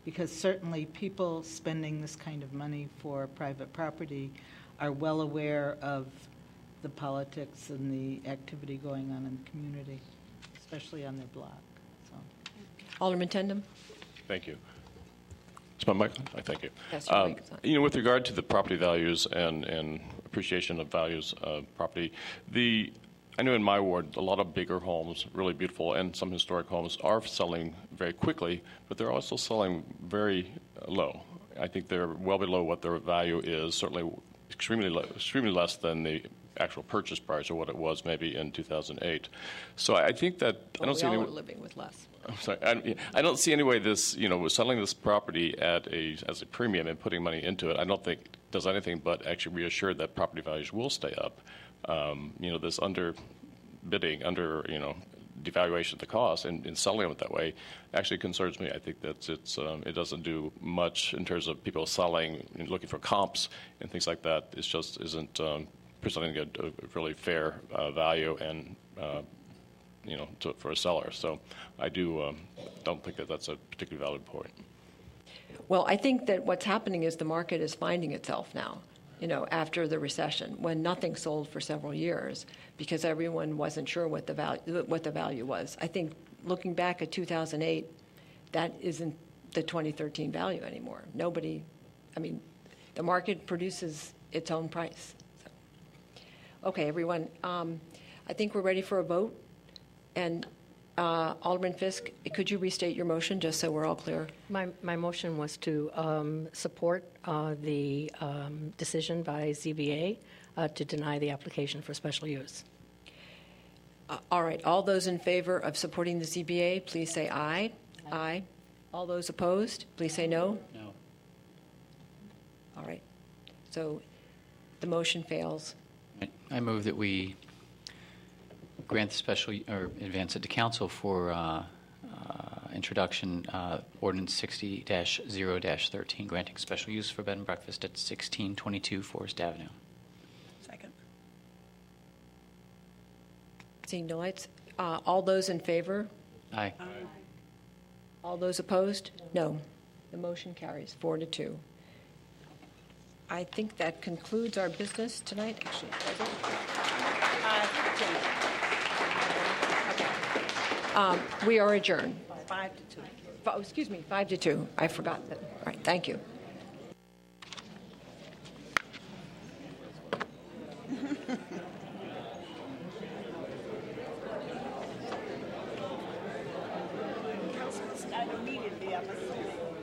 Because certainly people spending this kind of money for private property are well aware of the politics and the activity going on in the community, especially on their block. So. Alderman Tendam? Thank you. Is my mic on? I thank you. Yes, your mic is on. You know, with regard to the property values and appreciation of values of property, I know in my ward, a lot of bigger homes, really beautiful, and some historic homes are selling very quickly, but they're also selling very low. I think they're well below what their value is, certainly extremely less than the actual purchase price or what it was maybe in 2008. So I think that I don't see any. We all are living with less. I'm sorry. I don't see any way this, selling this property as a premium and putting money into it, I don't think does anything but actually reassure that property values will stay up. This underbidding, devaluation of the cost and selling it that way actually concerns me. I think that it doesn't do much in terms of people selling and looking for comps and things like that. It just isn't presenting a really fair value and for a seller. So I don't think that that's a particularly valid point. Well, I think that what's happening is the market is finding itself now, after the recession, when nothing sold for several years because everyone wasn't sure what the value was. I think looking back at 2008, that isn't the 2013 value anymore. The market produces its own price. So. Okay, everyone, I think we're ready for a vote. And Alderman Fisk, could you restate your motion just so we're all clear? My motion was to support the decision by ZBA to deny the application for special use. All right. All those in favor of supporting the ZBA, please say aye. Aye. All those opposed, please say no. No. All right. So the motion fails. I move that we grant the special or advance it to council for introduction ordinance 60-0-13, granting special use for bed and breakfast at 1622 Forest Avenue. Second. Seeing no lights. All those in favor? Aye. All those opposed? No. The motion carries 4-2. I think that concludes our business tonight. Actually, does it? We are adjourned. 5-2. Oh, excuse me, 5-2. I forgot that. All right, thank you. Council will start immediately, I'm assuming.